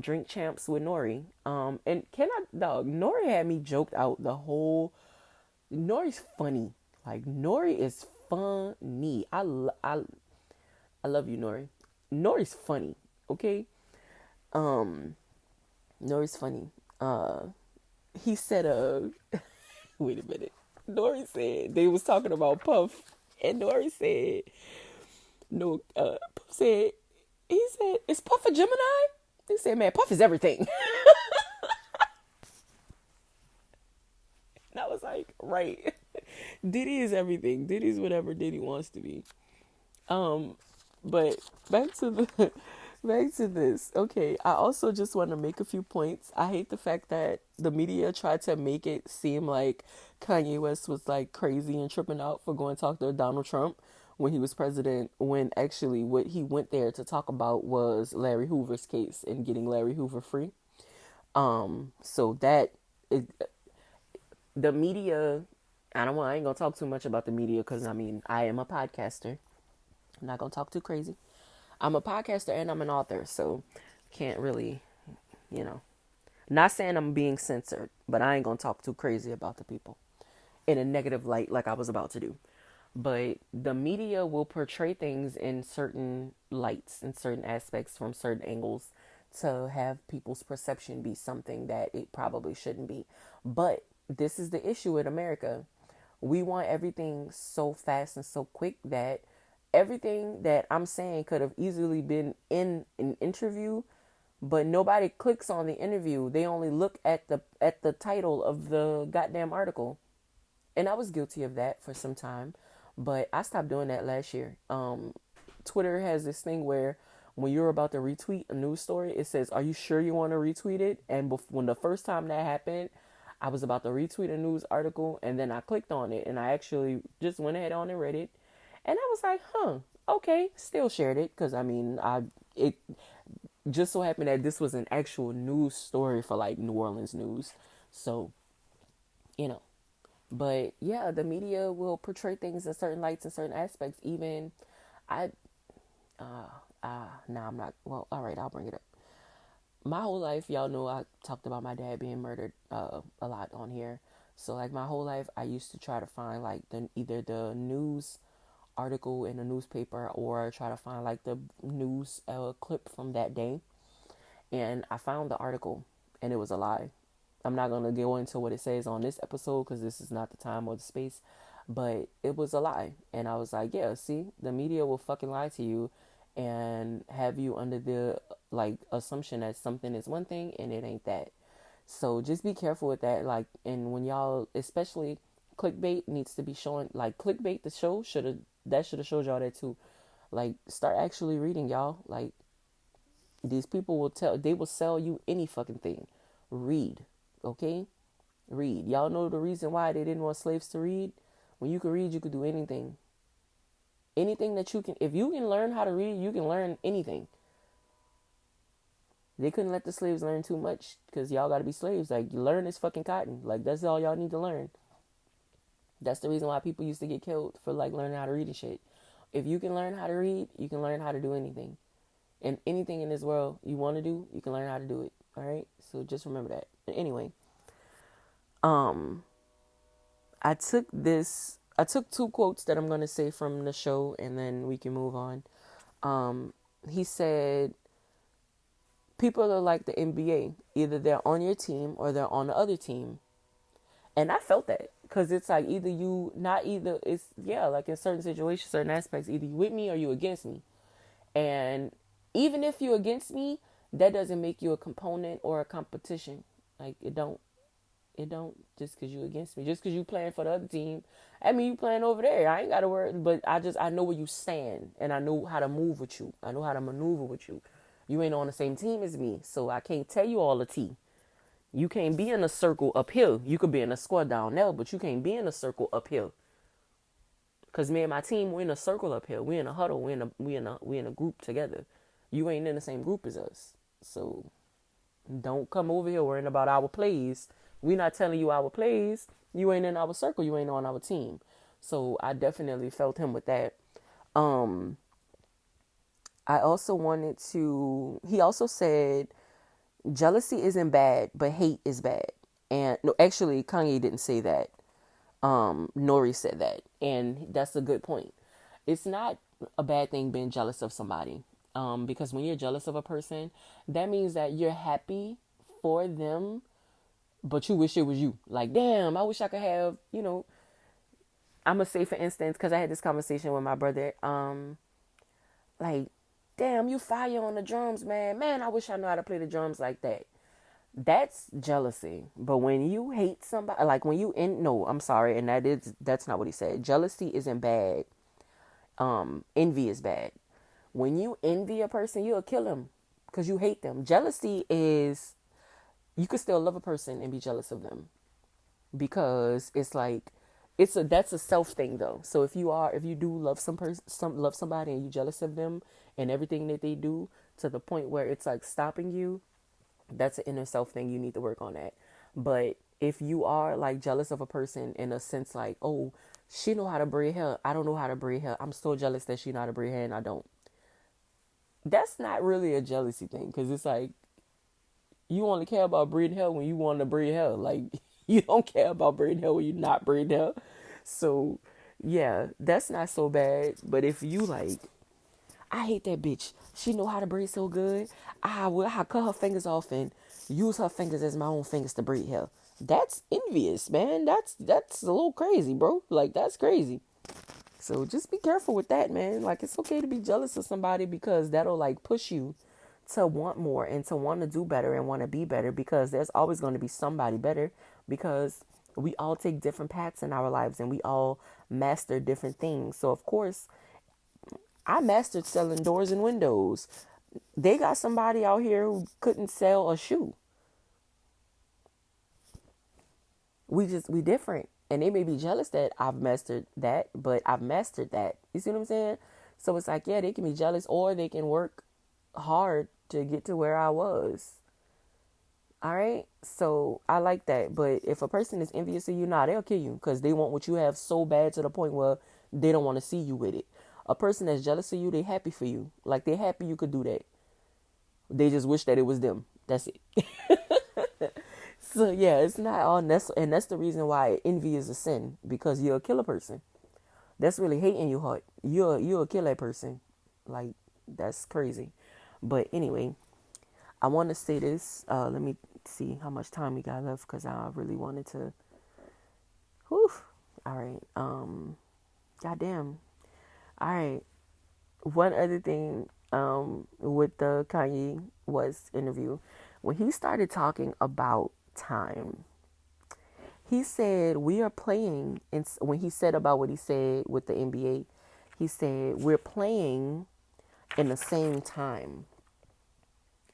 Drink Champs with Nori. And Nori had me joked out the whole. Nori's funny. Like Nori is funny. I love you, Nori. Nori's funny. Okay. Nori's funny. He said, wait a minute. Nori said they was talking about Puff, and Nori said, no. Puff said, he said, is Puff a Gemini? He said, man, Puff is everything. And I was like, right. Diddy is everything. Diddy's whatever Diddy wants to be. But back to the back to this. Okay, I also just want to make a few points. I hate the fact that the media tried to make it seem like Kanye West was like crazy and tripping out for going to talk to Donald Trump when he was president, when actually what he went there to talk about was Larry Hoover's case and getting Larry Hoover free. So that it, the media, I ain't gonna talk too much about the media because I mean I am a podcaster. I'm not gonna talk too crazy. I'm a podcaster and I'm an author, so can't really, you know, not saying I'm being censored, but I ain't gonna talk too crazy about the people in a negative light like I was about to do. But the media will portray things in certain lights, in certain aspects, from certain angles, to have people's perception be something that it probably shouldn't be. But this is the issue in America. We want everything so fast and so quick that everything that I'm saying could have easily been in an interview, but nobody clicks on the interview. They only look at the title of the goddamn article. And I was guilty of that for some time, but I stopped doing that last year. Twitter has this thing where when you're about to retweet a news story, it says, "Are you sure you want to retweet it?" And when the first time that happened, I was about to retweet a news article, and then I clicked on it, and I actually just went ahead on and read it, and I was like, "Huh, okay." Still shared it because I mean, it just so happened that this was an actual news story for like New Orleans news, so you know. But yeah, the media will portray things in certain lights and certain aspects. Even I, nah, I'm not. Well, all right, I'll bring it up. My whole life, y'all know I talked about my dad being murdered a lot on here. So like my whole life, I used to try to find like either the news article in the newspaper or try to find like the news clip from that day. And I found the article, and it was a lie. I'm not going to go into what it says on this episode because this is not the time or the space, but it was a lie. And I was like, yeah, see, the media will fucking lie to you and have you under the like assumption that something is one thing and it ain't that. So just be careful with that. Like, and when y'all, especially clickbait needs to be showing, like clickbait, the show should have that should have showed y'all that too. Like, start actually reading, y'all. Like, these people they will sell you any fucking thing. Read, okay? Read. Y'all know the reason why they didn't want slaves to read? When you can read, you could do anything. Anything that you can, if you can learn how to read, you can learn anything. They couldn't let the slaves learn too much because y'all got to be slaves. Like, learn is fucking cotton. Like, that's all y'all need to learn. That's the reason why people used to get killed for, like, learning how to read and shit. If you can learn how to read, you can learn how to do anything. And anything in this world you want to do, you can learn how to do it. All right? So just remember that. Anyway, um, I took two quotes that I'm going to say from the show and then we can move on. He said, people are like the NBA. Either they're on your team or they're on the other team. And I felt that because it's like like in certain situations, certain aspects, either you with me or you against me. And even if you against me, that doesn't make you a component or a competition. Like, it don't just because you against me. Just because you playing for the other team, I mean, you playing over there. I ain't got to worry, but I know where you stand and I know how to move with you. I know how to maneuver with you. You ain't on the same team as me, so I can't tell you all the tea. You can't be in a circle up here. You could be in a square down there, but you can't be in a circle up here. Cause me and my team, we're in a circle up here. We in a huddle. We in a group together. You ain't in the same group as us. So don't come over here worrying about our plays. We not telling you our plays. You ain't in our circle. You ain't on our team. So I definitely felt him with that. I also wanted to. He also said, jealousy isn't bad, but hate is bad. And no, actually, Kanye didn't say that. Nori said that, and that's a good point. It's not a bad thing being jealous of somebody, because when you're jealous of a person, that means that you're happy for them, but you wish it was you. Like, damn, I wish I could have, I'm gonna say, for instance, because I had this conversation with my brother, like, damn, you fire on the drums, man. Man, I wish I knew how to play the drums like that. That's jealousy. But when you hate somebody, like when you no, I'm sorry, and that's not what he said. Jealousy isn't bad. Envy is bad. When you envy a person, you'll kill them because you hate them. Jealousy is, you could still love a person and be jealous of them, because it's like, that's a self thing though. So if you do love love somebody and you jealous of them and everything that they do to the point where it's like stopping you, that's an inner self thing. You need to work on that. But if you are like jealous of a person in a sense like, oh, she know how to braid hair, I don't know how to braid hair, I'm so jealous that she know how to braid hair and I don't. That's not really a jealousy thing, because it's like, you only care about braiding hair when you want to braid hair. Like, you don't care about braiding hair when you're not braiding hair. So yeah, that's not so bad. But if you like, I hate that bitch, she know how to braid so good, I cut her fingers off and use her fingers as my own fingers to braid hair. That's envious, man. That's a little crazy, bro. Like, that's crazy. So just be careful with that, man. Like, it's okay to be jealous of somebody, because that'll like push you to want more and to want to do better and want to be better, because there's always going to be somebody better, because we all take different paths in our lives and we all master different things. So of course, I mastered selling doors and windows. They got somebody out here who couldn't sell a shoe. We different. And they may be jealous that I've mastered that, but I've mastered that. You see what I'm saying? So it's like, yeah, they can be jealous or they can work hard to get to where I was. All right. So I like that. But if a person is envious of you, they'll kill you because they want what you have so bad to the point where they don't want to see you with it. A person that's jealous of you, they happy for you. Like, they happy you could do that. They just wish that it was them. That's it. So yeah, it's not all, and that's the reason why envy is a sin, because you'll kill a person. That's really hating your heart. You'll kill that person. Like, that's crazy. But anyway, I want to say this. Let me see how much time we got left, because I really wanted to. Whew. All right. Goddamn. All right. One other thing with the Kanye West interview, when he started talking about time, he said we are playing, and when he said about what he said with the NBA, He said, we're playing in the same time.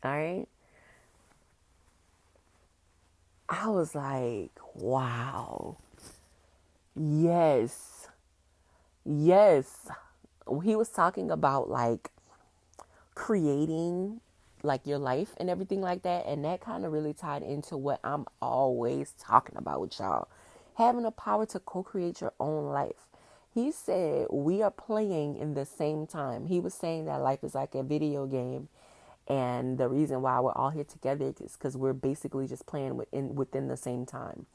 All right. I was like, wow. Yes. Yes. He was talking about like creating like your life and everything like that. And that kind of really tied into what I'm always talking about with y'all. Having the power to co-create your own life. He said we are playing in the same time. He was saying that life is like a video game. And the reason why we're all here together is because we're basically just playing within the same time.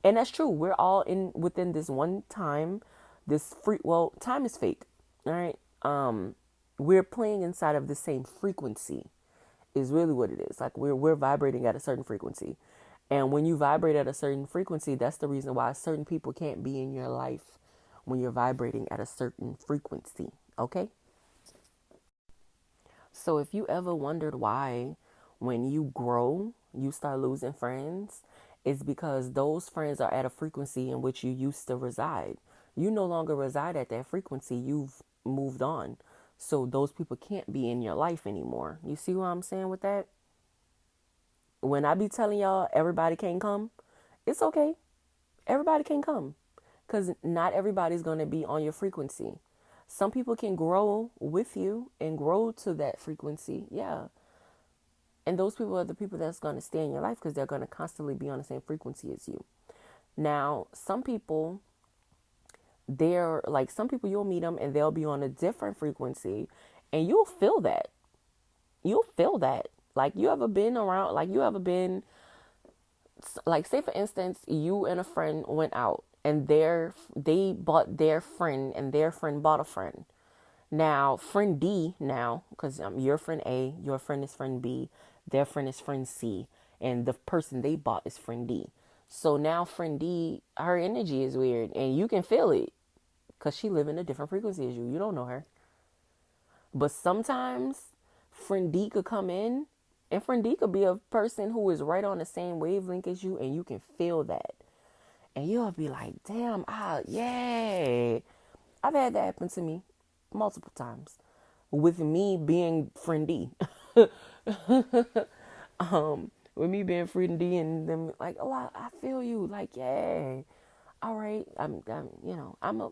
And that's true. We're all in within this one time. This free well, time is fake. All right. We're playing inside of the same frequency is really what it is. Like we're vibrating at a certain frequency. And when you vibrate at a certain frequency, that's the reason why certain people can't be in your life when you're vibrating at a certain frequency. Okay? So if you ever wondered why when you grow, you start losing friends, it's because those friends are at a frequency in which you used to reside. You no longer reside at that frequency. You've moved on. So those people can't be in your life anymore. You see what I'm saying with that? When I be telling y'all everybody can't come, it's okay. Everybody can come because not everybody's going to be on your frequency. Some people can grow with you and grow to that frequency. Yeah. And those people are the people that's going to stay in your life because they're going to constantly be on the same frequency as you. Now, some people, they're like, some people you'll meet them and they'll be on a different frequency and you'll feel that. You'll feel that. Like, you ever been around, like, you ever been, like, say for instance, you and a friend went out and they bought their friend and their friend bought a friend. Now, friend D now, because your friend A, your friend is friend B, their friend is friend C, and the person they bought is friend D. So now friend D, her energy is weird, and you can feel it because she live in a different frequency as you. You don't know her. But sometimes friend D could come in, and friend D could be a person who is right on the same wavelength as you, and you can feel that. And you'll be like, damn, yay. I've had that happen to me multiple times with me being friendy. With me being friendy and them like, oh, I feel you. Like, yay. All right. I'm you know, I'm a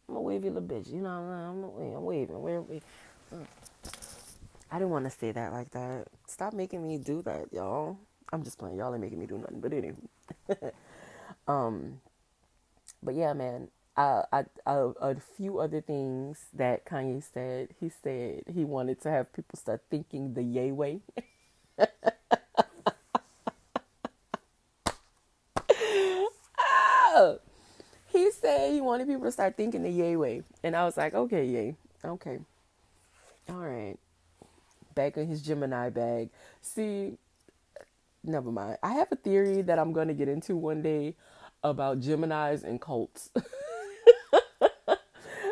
wavy little bitch. You know, I'm waving. I didn't want to say that like that. Stop making me do that, y'all. I'm just playing. Y'all ain't making me do nothing. But anyway. But yeah, man, a few other things that Kanye said. He said he wanted to have people start thinking the yay way. He said he wanted people to start thinking the yay way. And I was like, okay, yay. Okay. All right. Back in his Gemini bag. See, never mind. I have a theory that I'm going to get into one day about Geminis and cults.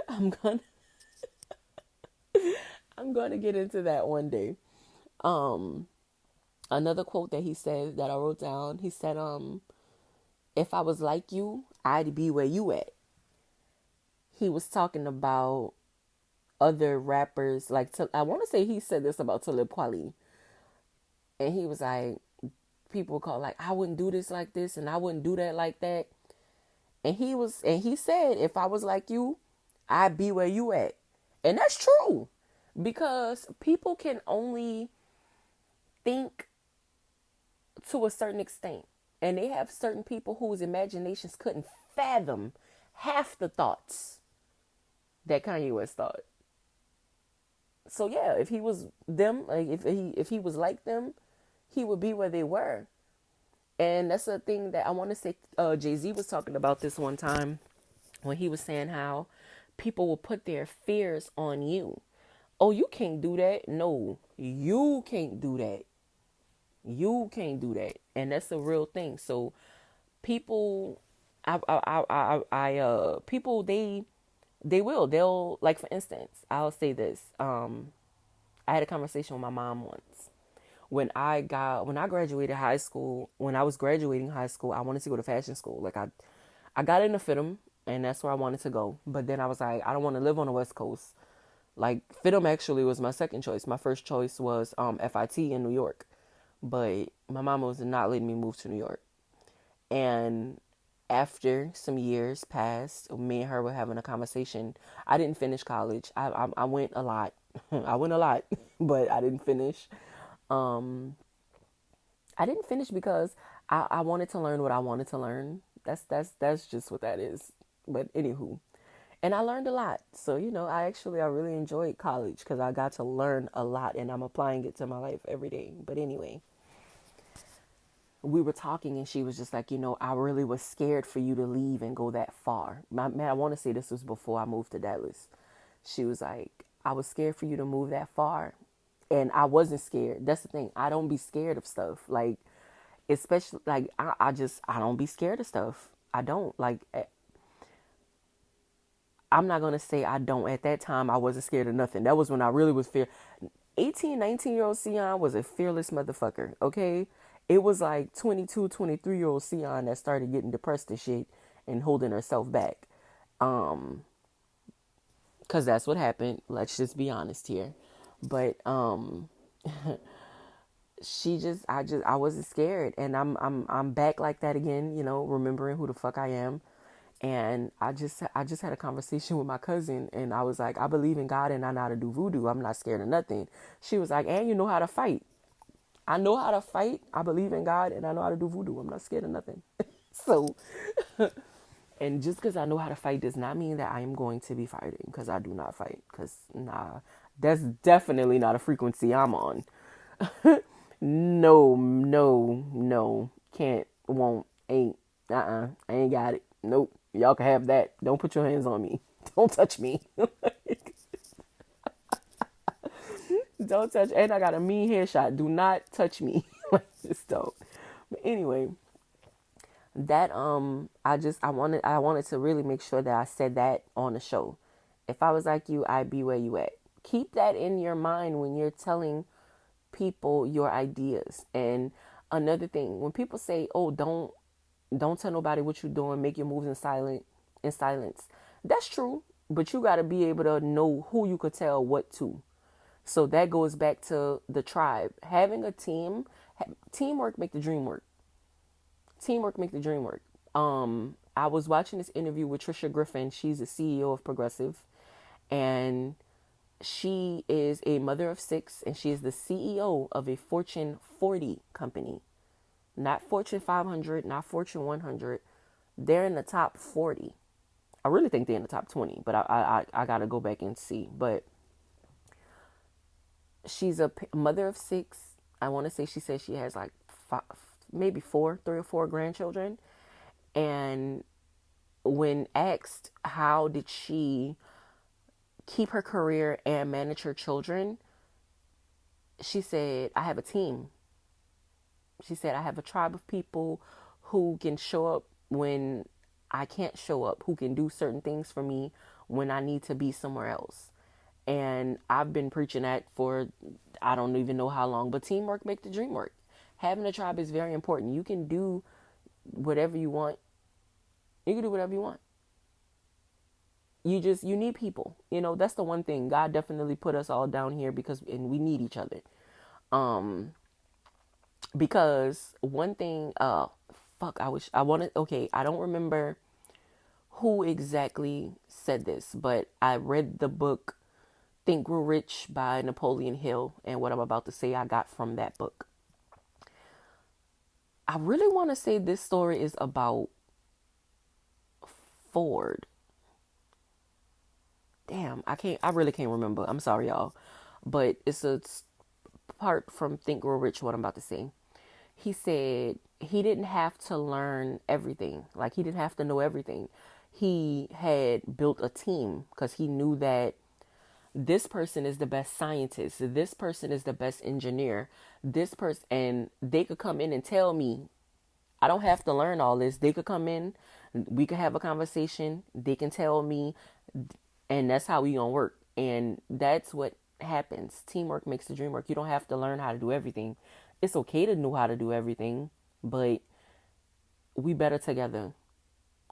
I'm gonna I'm gonna get into that one day. Um, Another quote that he said that I wrote down. He said, if I was like you, I'd be where you at. He was talking about other rappers. Like, I want to say he said this about Talib Kweli, and he was like, people call like, I wouldn't do this like this, and I wouldn't do that like that. And he said, if I was like you, I'd be where you at. And that's true. Because people can only think to a certain extent. And they have certain people whose imaginations couldn't fathom half the thoughts that Kanye West thought. So yeah, if he was them, like if he was like them, he would be where they were. And that's a thing that I want to say. Jay-Z was talking about this one time when he was saying how people will put their fears on you. Oh, you can't do that. No, you can't do that. You can't do that. And that's a real thing. So people, people, they'll, like, for instance, I'll say this. I had a conversation with my mom once. When I graduated high school, when I was graduating high school, I wanted to go to fashion school. Like, I got into FITM, and that's where I wanted to go. But then I was like, I don't want to live on the West Coast. Like FITM actually was my second choice. My first choice was FIT in New York, but my mama was not letting me move to New York. And after some years passed, me and her were having a conversation. I didn't finish college. I went a lot. I went a lot, but I didn't finish. Um, I didn't finish because I wanted to learn what I wanted to learn. That's just what that is. But anywho, and I learned a lot. So I really enjoyed college because I got to learn a lot, and I'm applying it to my life every day. But anyway, we were talking, and she was just like, I really was scared for you to leave and go that far. Man, I want to say this was before I moved to Dallas. She was like, I was scared for you to move that far. And I wasn't scared. That's the thing. I don't be scared of stuff. Like, especially, like, I don't be scared of stuff. I don't. Like, I'm not going to say I don't. At that time, I wasn't scared of nothing. That was when I really was fear. 18, 19-year-old Sion was a fearless motherfucker, okay? It was like 22, 23-year-old Sion that started getting depressed and shit and holding herself back. Because that's what happened. Let's just be honest here. But I wasn't scared, and I'm back like that again, remembering who the fuck I am. And I just had a conversation with my cousin, and I was like, I believe in God and I know how to do voodoo. I'm not scared of nothing. She was like, and you know how to fight. I know how to fight. I believe in God and I know how to do voodoo. I'm not scared of nothing. So, and just because I know how to fight does not mean that I am going to be fighting, because I do not fight. Because, nah, that's definitely not a frequency I'm on. No, no, no. Can't, won't, ain't, I ain't got it. Nope. Y'all can have that. Don't put your hands on me. Don't touch me. Don't touch. And I got a mean headshot. Do not touch me. Like, just don't. But anyway, that I wanted to really make sure that I said that on the show. If I was like you, I'd be where you at. Keep that in your mind when you're telling people your ideas. And another thing, when people say, "Oh, don't tell nobody what you're doing, make your moves in silence." That's true, but you got to be able to know who you could tell what to. So that goes back to the tribe. Having a team, teamwork make the dream work. Teamwork make the dream work. I was watching this interview with Trisha Griffin. She's the CEO of Progressive, and she is a mother of six, and she is the CEO of a Fortune 40 company. Not Fortune 500, not Fortune 100. They're in the top 40. I really think they're in the top 20, but I got to go back and see. But she's a mother of six. I want to say she says she has like five, maybe 3 or 4 grandchildren. And when asked how did she keep her career and manage her children, she said, I have a team. She said, I have a tribe of people who can show up when I can't show up, who can do certain things for me when I need to be somewhere else. And I've been preaching that for, I don't even know how long, but teamwork makes the dream work. Having a tribe is very important. You can do whatever you want. You can do whatever you want. You need people. That's the one thing. God definitely put us all down here and we need each other. Because one thing, I don't remember who exactly said this, but I read the book Think Grow Rich by Napoleon Hill, and what I'm about to say I got from that book. I really want to say this story is about Ford. Damn, I really can't remember. I'm sorry, y'all. But it's a part from Think Grow Rich, what I'm about to say. He said he didn't have to learn everything. Like, he didn't have to know everything. He had built a team because he knew that this person is the best scientist. This person is the best engineer. This person, and they could come in and tell me, I don't have to learn all this. They could come in, we could have a conversation. They can tell me, and that's how we gonna work. And that's what happens. Teamwork makes the dream work. You don't have to learn how to do everything. It's okay to know how to do everything, but we better together.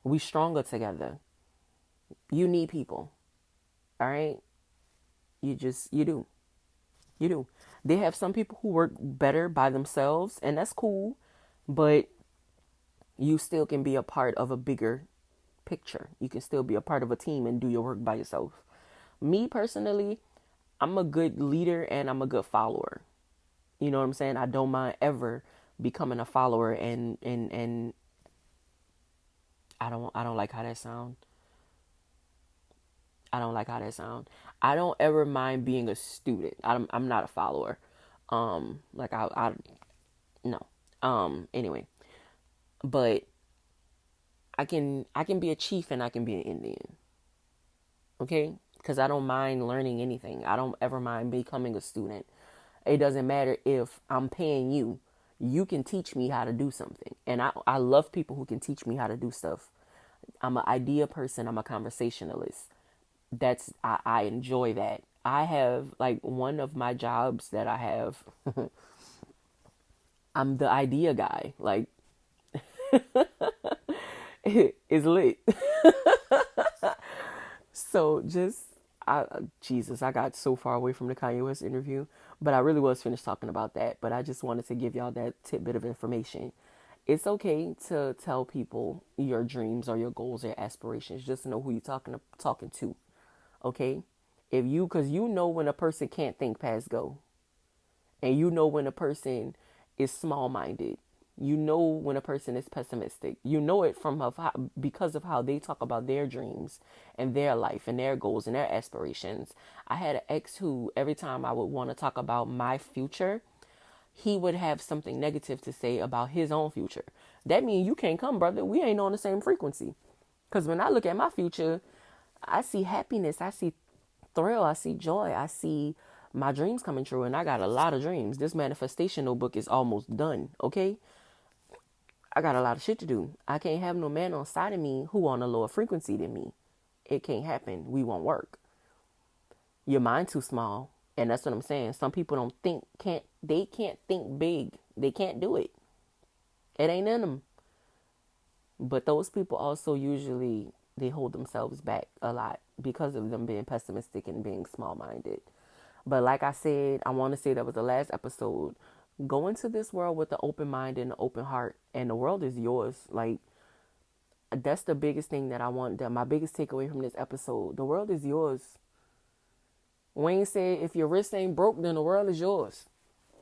We stronger together. You need people. All right. You do. You do. They have some people who work better by themselves, and that's cool, but you still can be a part of a bigger picture. You can still be a part of a team and do your work by yourself. Me personally, I'm a good leader and I'm a good follower. You know what I'm saying? I don't mind ever becoming a follower and I don't like how that sound. I don't like how that sound. I don't ever mind being a student. I'm not a follower. Like I no. Anyway, but I can be a chief and I can be an Indian. Okay? Cuz I don't mind learning anything. I don't ever mind becoming a student. It doesn't matter if I'm paying you. You can teach me how to do something. And I love people who can teach me how to do stuff. I'm an idea person. I'm a conversationalist. I enjoy that. I have like one of my jobs that I have, I'm the idea guy. Like it's lit. So just Jesus, I got so far away from the Kanye West interview, but I really was finished talking about that. But I just wanted to give y'all that tidbit of information. It's okay to tell people your dreams or your goals or aspirations. Just know who you're talking to. Okay, if you because you know when a person can't think past go, and you know when a person is small minded. You know when a person is pessimistic. You know it because of how they talk about their dreams and their life and their goals and their aspirations. I had an ex who every time I would want to talk about my future, he would have something negative to say about his own future. That means you can't come, brother. We ain't on the same frequency. Because when I look at my future, I see happiness. I see thrill. I see joy. I see my dreams coming true. And I got a lot of dreams. This manifestation notebook is almost done. Okay. I got a lot of shit to do. I can't have no man on side of me who on a lower frequency than me. It can't happen. We won't work. Your mind too small. And that's what I'm saying. Some people they can't think big. They can't do it. It ain't in them. But those people also usually, they hold themselves back a lot because of them being pessimistic and being small-minded. But like I said, I want to say that was the last episode. Go into this world with an open mind and an open heart, and the world is yours. Like, that's the biggest thing that I want, that my biggest takeaway from this episode. The world is yours. Wayne said, if your wrist ain't broke, then the world is yours.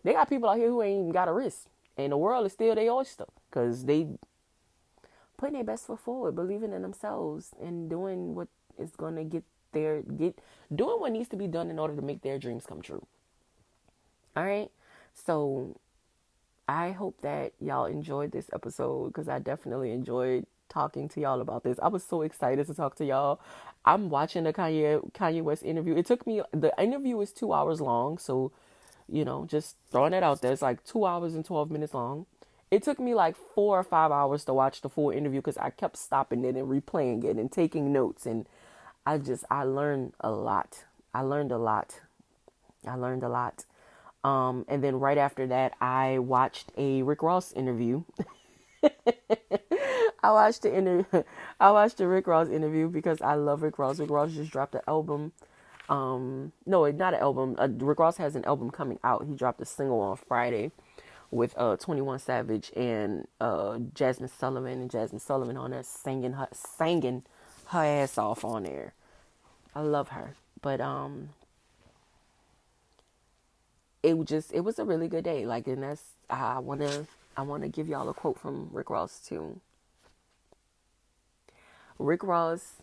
They got people out here who ain't even got a wrist, and the world is still their oyster because they putting their best foot forward, believing in themselves, and doing what is going to doing what needs to be done in order to make their dreams come true. All right. So I hope that y'all enjoyed this episode because I definitely enjoyed talking to y'all about this. I was so excited to talk to y'all. I'm watching the Kanye West interview. The interview is 2 hours long, so just throwing it out there. It's like 2 hours and 12 minutes long. It took me like 4 or 5 hours to watch the full interview because I kept stopping it and replaying it and taking notes, and I learned a lot. I learned a lot. I learned a lot. And then right after that, I watched a Rick Ross interview. I watched the I watched the Rick Ross interview because I love Rick Ross. Rick Ross just dropped an album. No, it's not an album. Rick Ross has an album coming out. He dropped a single on Friday with 21 Savage and Jasmine Sullivan, and Jasmine Sullivan on there singing her ass off on there. I love her. But it was a really good day. Like, and that's I wanna give y'all a quote from Rick Ross too. Rick Ross.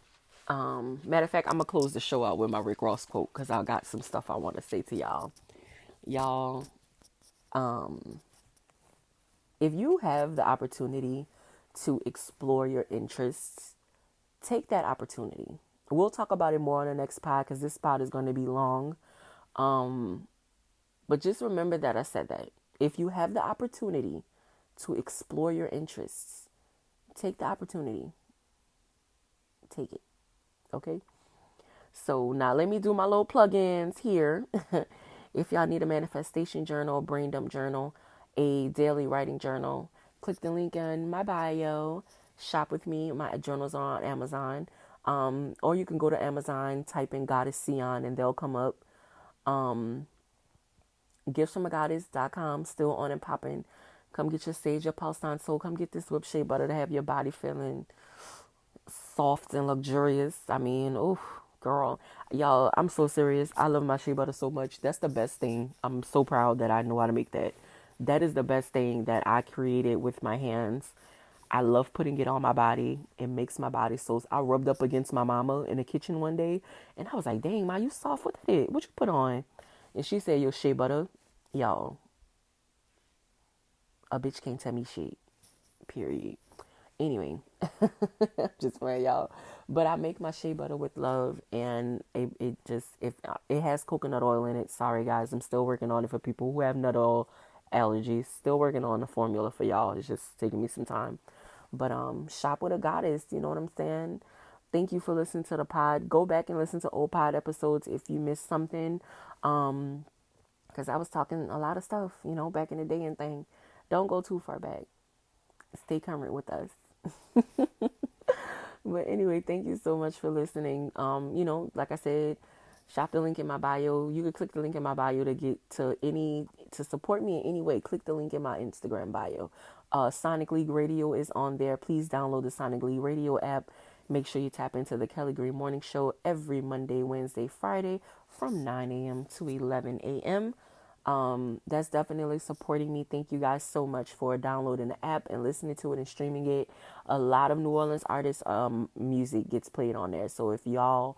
Matter of fact, I'm gonna close the show out with my Rick Ross quote because I got some stuff I want to say to y'all. Y'all, if you have the opportunity to explore your interests, take that opportunity. We'll talk about it more on the next pod because this pod is going to be long. But just remember that I said that. If you have the opportunity to explore your interests, take the opportunity. Take it. Okay? So now let me do my little plugins here. If y'all need a manifestation journal, brain dump journal, a daily writing journal, click the link in my bio. Shop with me. My journals are on Amazon. Or you can go to Amazon, type in Goddess Sion, and they'll come up. Um, giftsfromagoddess.com, still on and popping. Come get your sage, your pulse on soul. Come get this whip shea butter to have your body feeling soft and luxurious. I mean, oh, girl, y'all, I'm so serious. I love my shea butter so much. That's the best thing. I'm so proud that I know how to make that. That is the best thing that I created with my hands. I love putting it on my body. It makes my body so. I rubbed up against my mama in the kitchen one day, and I was like, "Dang, ma, you soft. What that is? What you put on?" And she said, "Your shea butter." Y'all, a bitch can't tell me shit. Period. Anyway, just for y'all. But I make my shea butter with love, and it just if it has coconut oil in it. Sorry guys, I'm still working on it for people who have nut oil allergies. Still working on the formula for y'all. It's just taking me some time. But shop with a goddess. You know what I'm saying? Thank you for listening to the pod. Go back and listen to old pod episodes if you missed something. Because I was talking a lot of stuff, back in the day and thing. Don't go too far back. Stay current with us. But anyway, thank you so much for listening. Like I said, shop the link in my bio. You can click the link in my bio to get to support me in any way. Click the link in my Instagram bio. Sonic League Radio is on there. Please download the Sonic League Radio app. Make sure you tap into the Kelly Green Morning Show every Monday, Wednesday, Friday from 9 a.m. to 11 a.m. That's definitely supporting me. Thank you guys so much for downloading the app and listening to it and streaming it. A lot of New Orleans artists music gets played on there. So if y'all,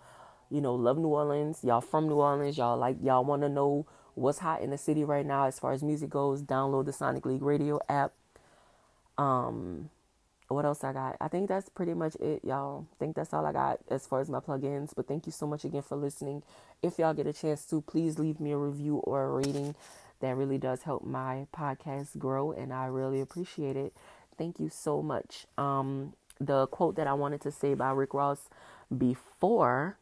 love New Orleans, y'all from New Orleans, y'all want to know what's hot in the city right now as far as music goes, download the Sonic League Radio app. What else I got? I think that's pretty much it, y'all. I think that's all I got as far as my plugins. But thank you so much again for listening. If y'all get a chance to, please leave me a review or a rating. That really does help my podcast grow, and I really appreciate it. Thank you so much. The quote that I wanted to say by Rick Ross before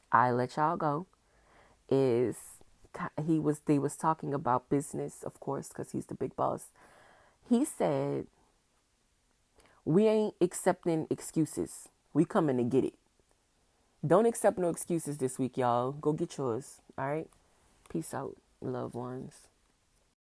I let y'all go is they was talking about business, of course, because he's the big boss. He said, "We ain't accepting excuses. We coming to get it." Don't accept no excuses this week, y'all. Go get yours. All right? Peace out, loved ones.